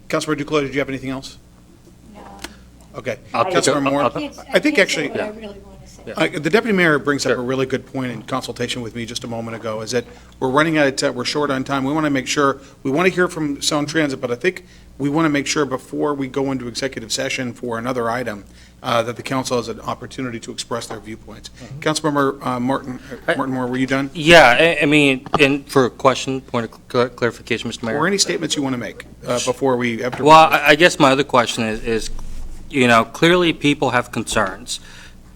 Councilmember Duclos, did you have anything else? No. Okay. I'll Councilmember Moore, I think actually, What I really want to say. The deputy mayor brings up a really good point in consultation with me just a moment ago, is that we're running out of time, we're short on time. We want to make sure, we want to hear from Sound Transit, but I think we want to make sure before we go into executive session for another item, that the council has an opportunity to express their viewpoints. Councilmember Martin Moore, were you done? Yeah, I mean, and for a question, point of clarification, Mr. Mayor. Or any statements you want to make before we have to? Well, I guess my other question is, you know, clearly people have concerns.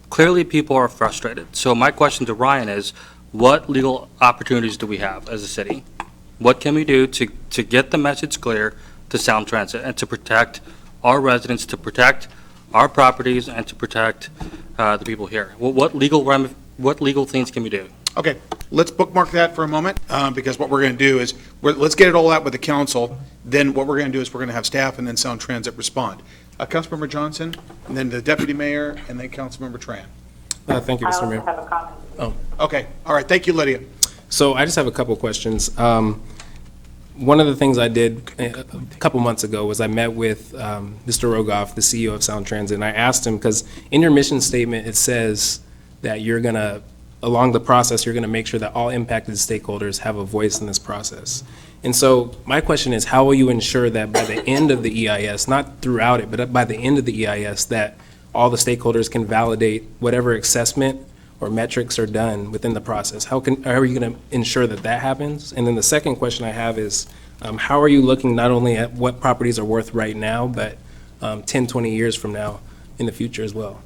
Clearly people are frustrated. So my question to Ryan is, what legal opportunities do we have as a city? What can we do to get the message clear to Sound Transit and to protect our residents, to protect our properties, and to protect the people here? What legal things can we do? Okay, let's bookmark that for a moment, because what we're going to do is, let's get it all out with the council, then what we're going to do is we're going to have staff and then Sound Transit respond. Councilmember Johnson, and then the deputy mayor, and then Councilmember Tran. Thank you, Mr. Mayor. I also have a comment. Oh. Okay, all right, thank you, Lydia. So I just have a couple questions. One of the things I did a couple months ago was I met with Mr. Rogoff, the CEO of Sound Transit, and I asked him, because in your mission statement, it says that you're going to, along the process, you're going to make sure that all impacted stakeholders have a voice in this process. And so my question is, how will you ensure that by the end of the EIS, not throughout it, but by the end of the EIS, that all the stakeholders can validate whatever assessment or metrics are done within the process? How are you going to ensure that that happens? And then the second question I have is, how are you looking not only at what properties are worth right now, but 10, 20 years from now in the future as well?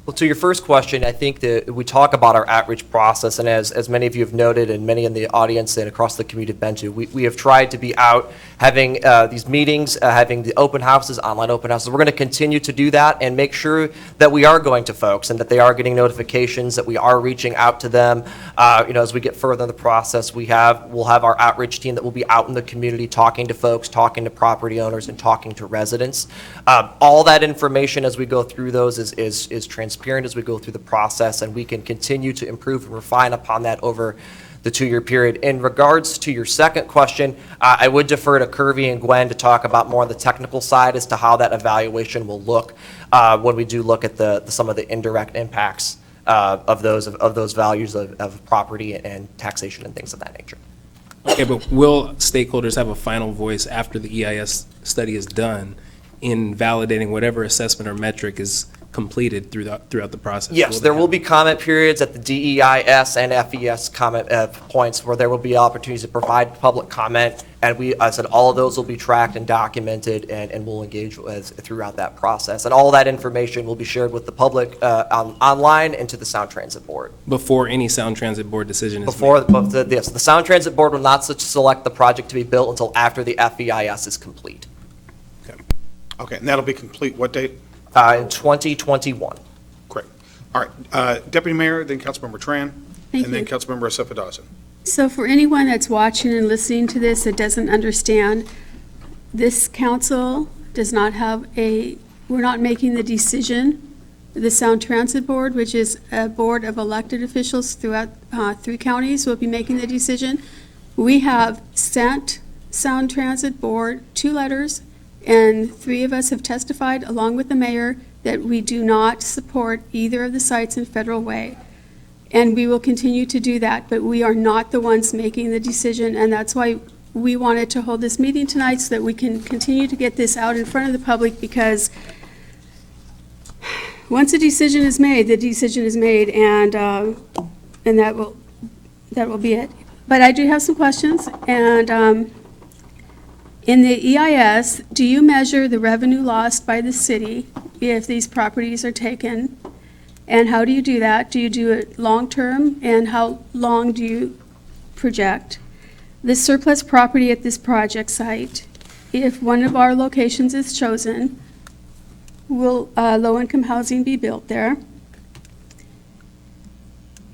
Well, to your first question, I think that we talk about our outreach process, and as many of you have noted, and many in the audience and across the community have been to, we have tried to be out having these meetings, having the open houses, online open houses. We're going to continue to do that and make sure that we are going to folks and that they are getting notifications, that we are reaching out to them. As we get further in the process, we'll have our outreach team that will be out in the community talking to folks, talking to property owners, and talking to residents. All that information as we go through those is transparent as we go through the process, and we can continue to improve and refine upon that over the 2-year period. In regards to your second question, I would defer to Curvie and Gwen to talk about more on the technical side as to how that evaluation will look when we do look at some of the indirect impacts of those values of property and taxation and things of that nature. Okay, but will stakeholders have a final voice after the EIS study is done in validating whatever assessment or metric is completed throughout the process? Yes, there will be comment periods at the DEIS and FES comment points where there will be opportunities to provide public comment, and I said all of those will be tracked and documented, and we'll engage throughout that process. And all that information will be shared with the public online and to the Sound Transit Board. Before any Sound Transit Board decision is made? Yes, the Sound Transit Board will not select the project to be built until after the FEIS is complete. Okay, and that'll be complete what date? In 2021. Great. All right, Deputy Mayor, then Councilmember Tran, Thank and then you. Councilmember Assefa Dawson. So for anyone that's watching and listening to this that doesn't understand, this council does not have we're not making the decision. The Sound Transit Board, which is a board of elected officials throughout 3 counties, will be making the decision. We have sent Sound Transit Board 2 letters, and 3 of us have testified, along with the mayor, that we do not support either of the sites in Federal Way. And we will continue to do that, but we are not the ones making the decision, and that's why we wanted to hold this meeting tonight, so that we can continue to get this out in front of the public, because once a decision is made, the decision is made, and that will be it. But I do have some questions, and in the EIS, do you measure the revenue lost by the city if these properties are taken? And how do you do that? Do you do it long-term, and how long do you project? The surplus property at this project site, if one of our locations is chosen, will low-income housing be built there?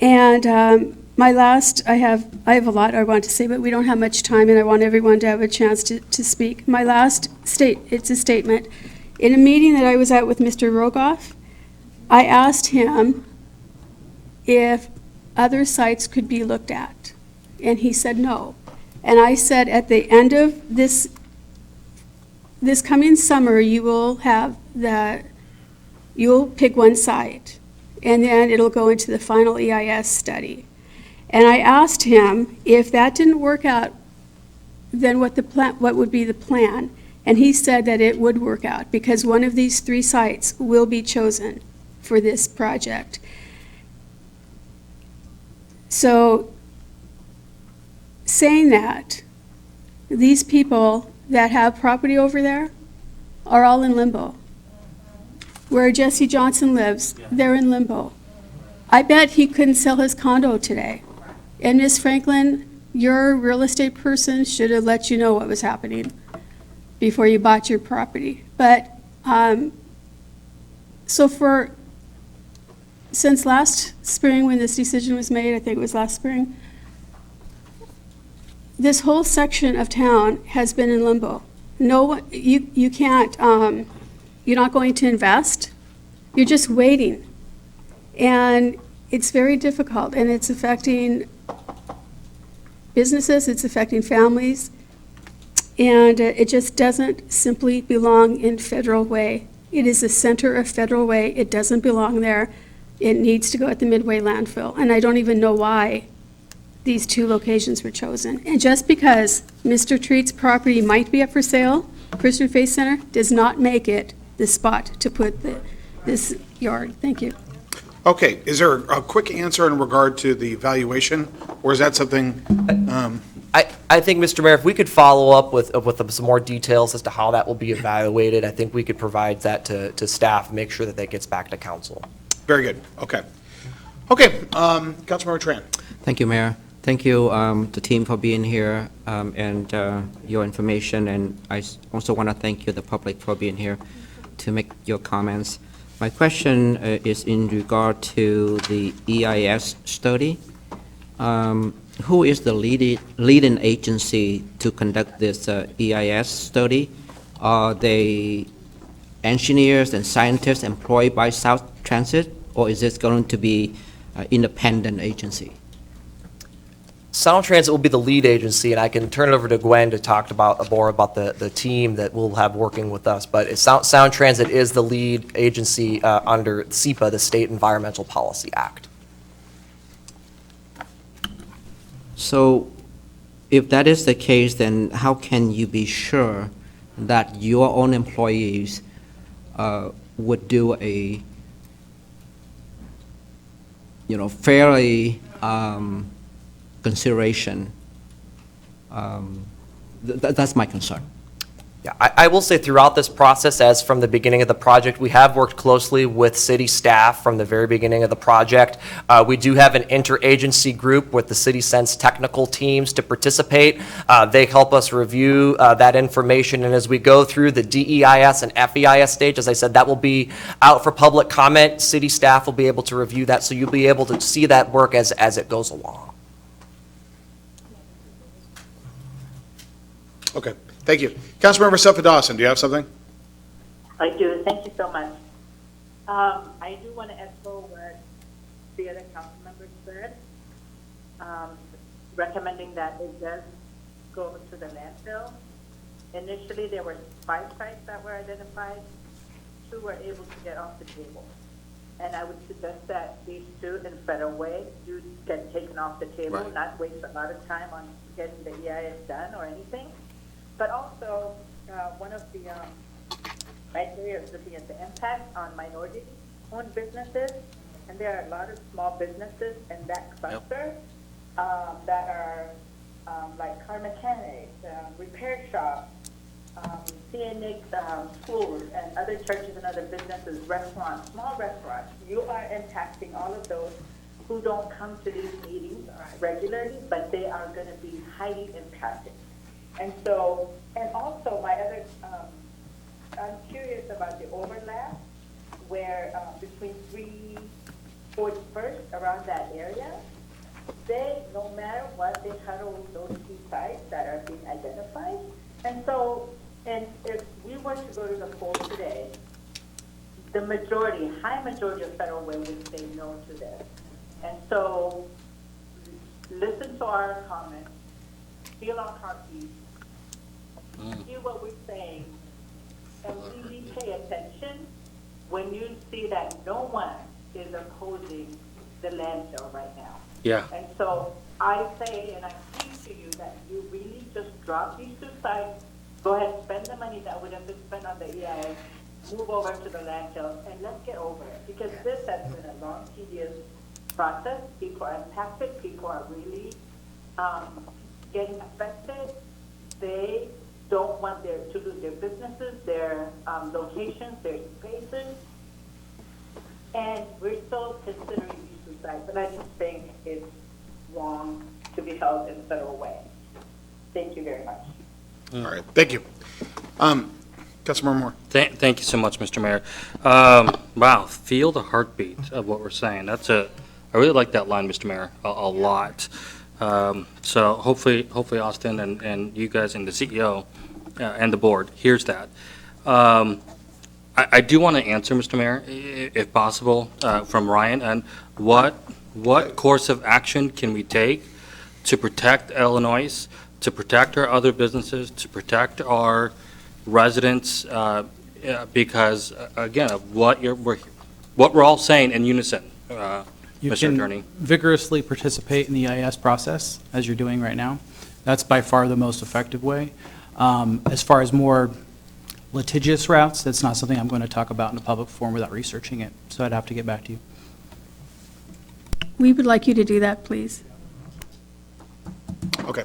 And I have a lot I want to say, but we don't have much time, and I want everyone to have a chance to speak. My last it's a statement. In a meeting that I was at with Mr. Rogoff, I asked him if other sites could be looked at, and he said no. And I said, at the end of this coming summer, you will pick one site. and then it'll go into the final EIS study. And I asked him if that didn't work out, then what would be the plan? And he said that it would work out because one of these 3 sites will be chosen for this project. So, saying that, these people that have property over there are all in limbo. Where Jesse Johnson lives, they're in limbo. I bet he couldn't sell his condo today. And Ms. Franklin, your real estate person should have let you know what was happening before you bought your property. But, since last spring when this decision was made, I think it was last spring, this whole section of town has been in limbo. No, you can't, you're not going to invest, you're just waiting. And it's very difficult, and it's affecting businesses, it's affecting families, and it just doesn't simply belong in Federal Way. It is the center of Federal Way, it doesn't belong there. It needs to go at the Midway landfill, and I don't even know why these 2 locations were chosen. And just because Mr. Treat's property might be up for sale, Christian Faith Center, does not make it the spot to put this yard. Thank you. Okay, is there a quick answer in regard to the valuation, or is that something? I think, Mr. Mayor, if we could follow up with some more details as to how that will be evaluated, I think we could provide that to staff and make sure that gets back to council. Very good, okay. Okay, Councilmember Tran. Thank you, Mayor. Thank you, the team, for being here and your information. And I also want to thank you, the public, for being here to make your comments. My question is in regard to the EIS study. Who is the leading agency to conduct this EIS study? Are they engineers and scientists employed by South Transit, or is this going to be an independent agency? Sound Transit will be the lead agency, and I can turn it over to Gwen to talk more about the team that we'll have working with us. But Sound Transit is the lead agency under SEPA, the State Environmental Policy Act. So if that is the case, then how can you be sure that your own employees would do a fairly consideration? That's my concern. Yeah, I will say throughout this process, as from the beginning of the project, we have worked closely with city staff from the very beginning of the project. We do have an interagency group with the City Sense technical teams to participate. They help us review that information, and as we go through the DEIS and FEIS stage, as I said, that will be out for public comment. City staff will be able to review that, so you'll be able to see that work as it goes along. Okay, thank you. Councilmember Suffolk Dawson, do you have something? I do. Thank you so much. I do want to echo what the other council members said, recommending that it does go to the landfill. Initially, there were 5 sites that were identified. 2 were able to get off the table. And I would suggest that these 2 in Federal Way do get taken off the table, Right. not waste a lot of time on getting the EIS done or anything. But also, one of the criteria is looking at the impact on minority-owned businesses, and there are a lot of small businesses in that cluster that are like car mechanics, repair shops, CNA schools, and other churches and other businesses, restaurants, small restaurants. You are impacting all of those who don't come to these meetings regularly, but they are going to be highly impacted. And so, and also my other, I'm curious about the overlap where between 341st, around that area, they, no matter what, they huddle those 2 sites that are being identified. And so, and if we were to go to the poll today, the majority, high majority of Federal Way would say no to this. And so, listen to our comments, feel our heartbeat, hear what we're saying, and really pay attention when you see that no one is opposing the landfill right now. Yeah. And so I say, and I plead to you that you really just drop these two sites, go ahead and spend the money that would have been spent on the EIS, move over to the landfill, and let's get over it. Because this has been a long, tedious process. People are impacted. People are really getting affected. They don't want to lose their businesses, their locations, their spaces. And we're still considering these two sites, and I just think it's wrong to be held in a federal way. Thank you very much. All right, thank you. Councilmember Moore. Thank you so much, Mr. Mayor. Wow, feel the heartbeat of what we're saying. I really like that line, Mr. Mayor, a lot. So hopefully Austin and you guys and the CEO and the board hears that. I do want to answer, Mr. Mayor, if possible, from Ryan, and what course of action can we take to protect Illinois, to protect our other businesses, to protect our residents, because, again, of what we're all saying in unison, You Mr. can Attorney. vigorously participate in the EIS process, as you're doing right now. That's by far the most effective way. As far as more litigious routes, that's not something I'm going to talk about in a public forum without researching it, so I'd have to get back to you. We would like you to do that, please. Okay.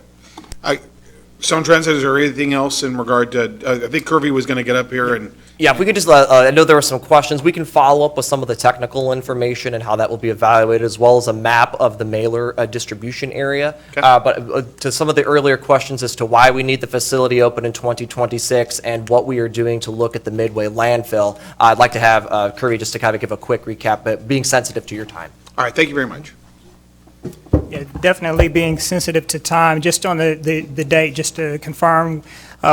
Sound Transit, is there anything else in regard to, I think Curvie was going to get up here and. Yeah, if we could just, I know there were some questions. We can follow up with some of the technical information and how that will be evaluated, as well as a map of the mailer distribution area. But to some of the earlier questions as to why we need the facility open in 2026 and what we are doing to look at the Midway landfill, I'd like to have Curvie just to kind of give a quick recap, but being sensitive to your time. All right, thank you very much. Yeah, definitely being sensitive to time. Just on the date, just to confirm,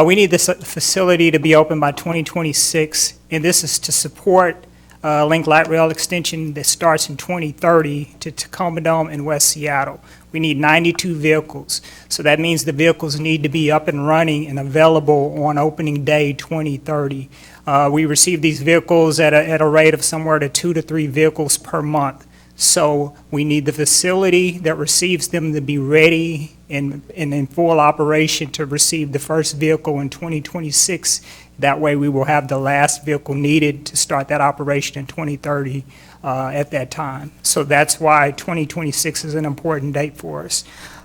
we need this facility to be open by 2026, and this is to support Link Light Rail extension that starts in 2030 to Tacoma Dome in West Seattle. We need 92 vehicles, so that means the vehicles need to be up and running and available on opening day 2030. We receive these vehicles at a rate of somewhere to 2 to 3 vehicles per month. So we need the facility that receives them to be ready and in full operation to receive the first vehicle in 2026. That way we will have the last vehicle needed to start that operation in 2030 at that time. So that's why 2026 is an important date for us.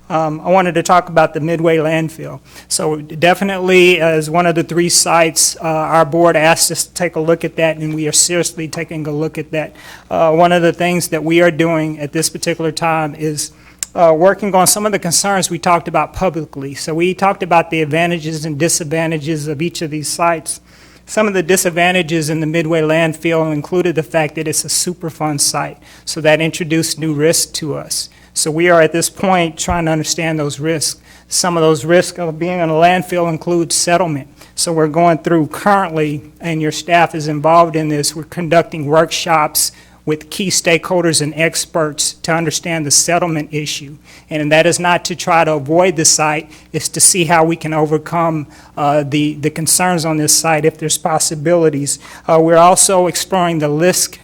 I wanted to talk about the Midway landfill. So definitely, as one of the 3 sites, our board asked us to take a look at that, and we are seriously taking a look at that. One of the things that we are doing at this particular time is working on some of the concerns we talked about publicly. So we talked about the advantages and disadvantages of each of these sites. Some of the disadvantages in the Midway landfill included the fact that it's a Superfund site, so that introduced new risks to us. So we are at this point trying to understand those risks. Some of those risks of being in a landfill include settlement. So we're going through currently, and your staff is involved in this, we're conducting workshops with key stakeholders and experts to understand the settlement issue. And that is not to try to avoid the site, it's to see how we can overcome the concerns on this site if there's possibilities. We're also exploring the risk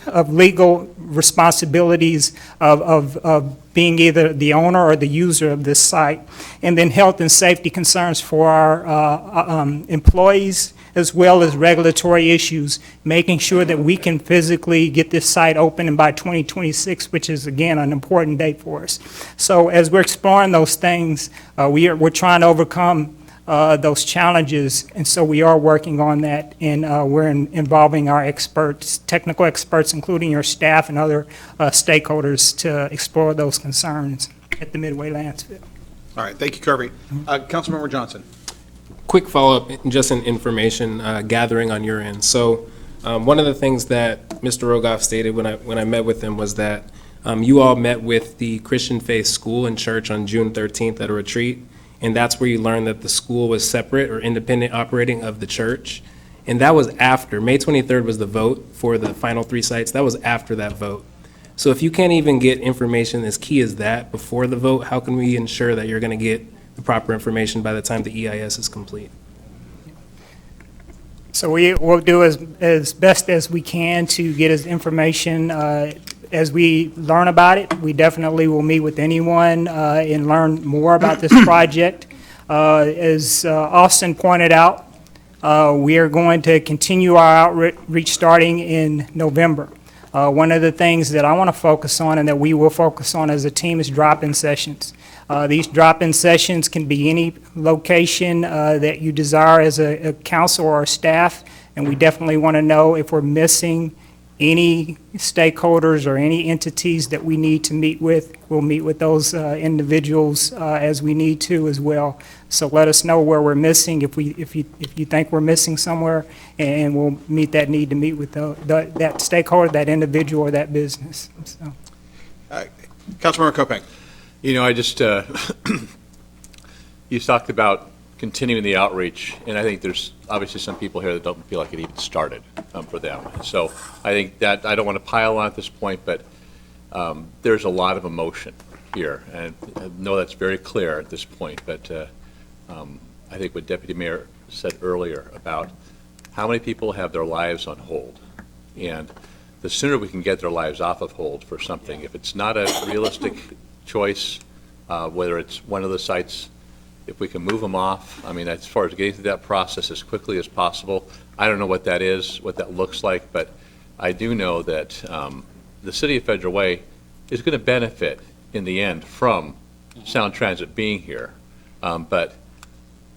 of legal responsibilities of being either the owner or the user of this site, and then health and safety concerns for our employees, as well as regulatory issues, making sure that we can physically get this site open and by 2026, which is, again, an important date for us. So as we're exploring those things, we're trying to overcome those challenges, and so we are working on that, and we're involving our experts, technical experts, including your staff and other stakeholders to explore those concerns at the Midway landfill. All right, thank you, Curvie. Councilmember Johnson. Quick follow-up, just an information gathering on your end. So one of the things that Mr. Rogoff stated when I met with him was that you all met with the Christian Faith School and Church on June 13th at a retreat, and that's where you learned that the school was separate or independent operating of the church. And that was after, May 23rd was the vote for the final 3 sites. That was after that vote. So if you can't even get information as key as that before the vote, how can we ensure that you're going to get the proper information by the time the EIS is complete? So we'll do as best as we can to get as information as we learn about it. We definitely will meet with anyone and learn more about this project. As Austin pointed out, we are going to continue our outreach starting in November. One of the things that I want to focus on and that we will focus on as a team is drop-in sessions. These drop-in sessions can be any location that you desire as a council or a staff, and we definitely want to know if we're missing any stakeholders or any entities that we need to meet with. We'll meet with those individuals as we need to as well. So let us know where we're missing, if you think we're missing somewhere, and we'll meet that need to meet with that stakeholder, that individual, or that business. So. Councilmember Kopeng. You know, I just, you talked about continuing the outreach, and I think there's obviously some people here that don't feel like it even started for them. So I think that, I don't want to pile on at this point, but there's a lot of emotion here, and I know that's very clear at this point, but I think what Deputy Mayor said earlier about how many people have their lives on hold, and the sooner we can get their lives off of hold for something, if it's not a realistic choice, whether it's one of the sites, if we can move them off, I mean, as far as getting through that process as quickly as possible, I don't know what that is, what that looks like, but I do know that the city of Federal Way is going to benefit in the end from Sound Transit being here, but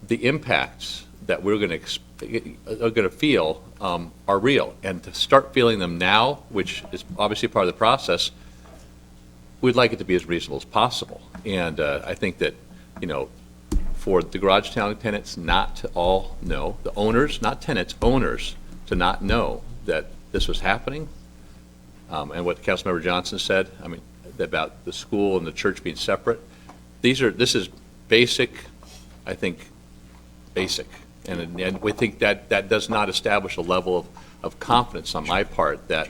the impacts that we're going to feel are real, and to start feeling them now, which is obviously part of the process, we'd like it to be as reasonable as possible. And I think that, you know, for the Garage Town tenants not to all know, the owners, not tenants, owners, to not know that this was happening, and what Councilmember Johnson said, I mean, about the school and the church being separate, this is basic, I think, basic. And we think that that does not establish a level of confidence on my part that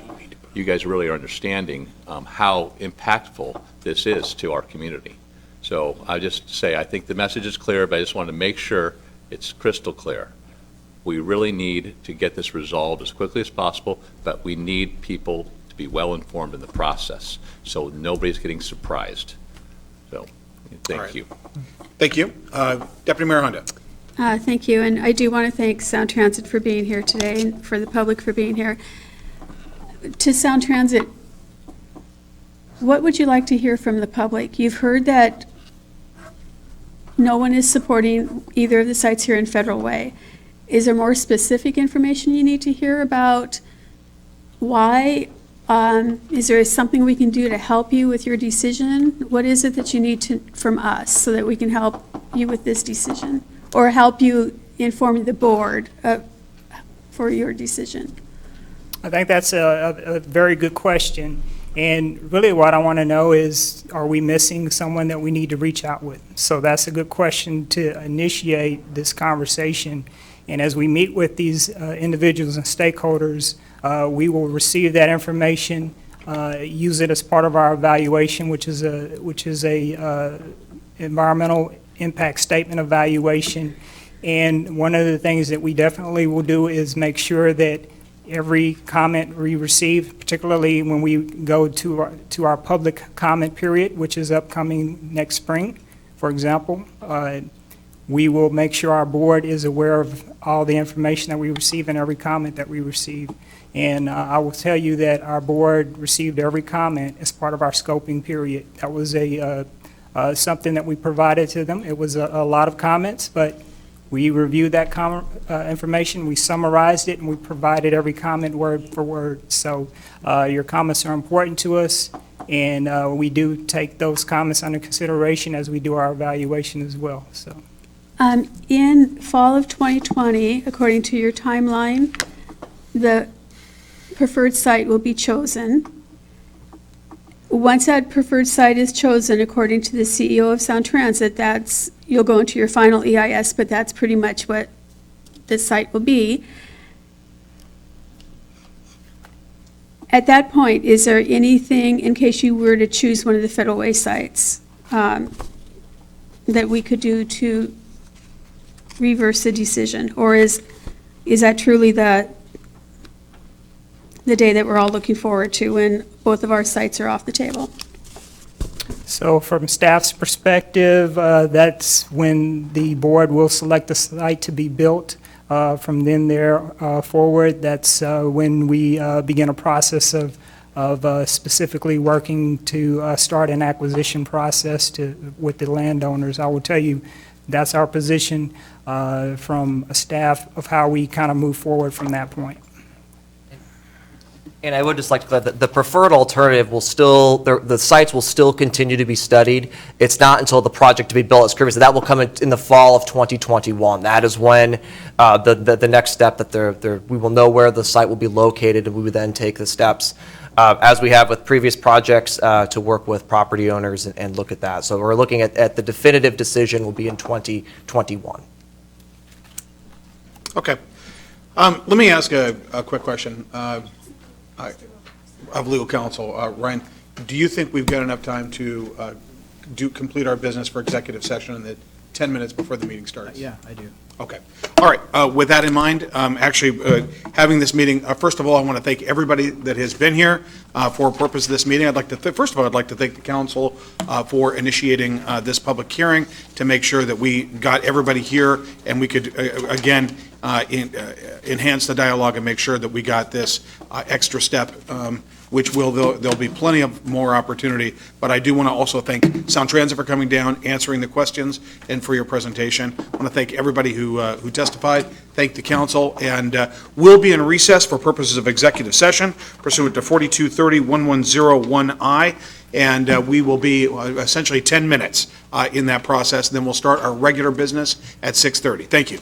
you guys really are understanding how impactful this is to our community. So I just say, I think the message is clear, but I just wanted to make sure it's crystal clear. We really need to get this resolved as quickly as possible, but we need people to be well informed in the process, so nobody's getting surprised. So, thank you. Thank you. Deputy Mayor Honda. Thank you, and I do want to thank Sound Transit for being here today and for the public for being here. To Sound Transit, what would you like to hear from the public? You've heard that no one is supporting either of the sites here in Federal Way. Is there more specific information you need to hear about why? Is there something we can do to help you with your decision? What is it that you need from us so that we can help you with this decision, or help you inform the board for your decision? I think that's a very good question. And really what I want to know is, are we missing someone that we need to reach out with? So that's a good question to initiate this conversation. And as we meet with these individuals and stakeholders, we will receive that information, use it as part of our evaluation, which is a environmental impact statement evaluation. And one of the things that we definitely will do is make sure that every comment we receive, particularly when we go to our public comment period, which is upcoming next spring, for example, we will make sure our board is aware of all the information that we receive and every comment that we receive. And I will tell you that our board received every comment as part of our scoping period. That was something that we provided to them. It was a lot of comments, but we reviewed that information, we summarized it, and we provided every comment word for word. So your comments are important to us, and we do take those comments under consideration as we do our evaluation as well. So, in fall of 2020, according to your timeline, the preferred site will be chosen. Once that preferred site is chosen, according to the CEO of Sound Transit, you'll go into your final EIS, but that's pretty much what the site will be. At that point, is there anything, in case you were to choose one of the Federal Way sites, that we could do to reverse the decision? Or is Is that truly the day that we're all looking forward to when both of our sites are off the table? So from staff's perspective, that's when the board will select the site to be built. From then there forward, that's when we begin a process of specifically working to start an acquisition process with the landowners. I will tell you, that's our position from a staff of how we kind of move forward from that point. And I would just like to clarify that the preferred alternative will still, the sites will still continue to be studied. It's not until the project to be built, as Curvie said, that will come in the fall of 2021. That is when the next step that we will know where the site will be located, and we would then take the steps, as we have with previous projects, to work with property owners and look at that. So we're looking at the definitive decision will be in 2021. Okay. Let me ask a quick question of legal counsel. Ryan, do you think we've got enough time to complete our business for executive session in the 10 minutes before the meeting starts? Yeah, I do. Okay. All right. With that in mind, having this meeting, first of all, I want to thank everybody that has been here for purpose of this meeting. I'd like to, first of all, I'd like to thank the council for initiating this public hearing to make sure that we got everybody here and we could, again, enhance the dialogue and make sure that we got this extra step, which there'll be plenty of more opportunity. But I do want to also thank Sound Transit for coming down, answering the questions, and for your presentation. I want to thank everybody who testified, thank the council, and we'll be in recess for purposes of executive session pursuant to 4230-1101I, and we will be essentially 10 minutes in that process, and then we'll start our regular business at 6:30. Thank you.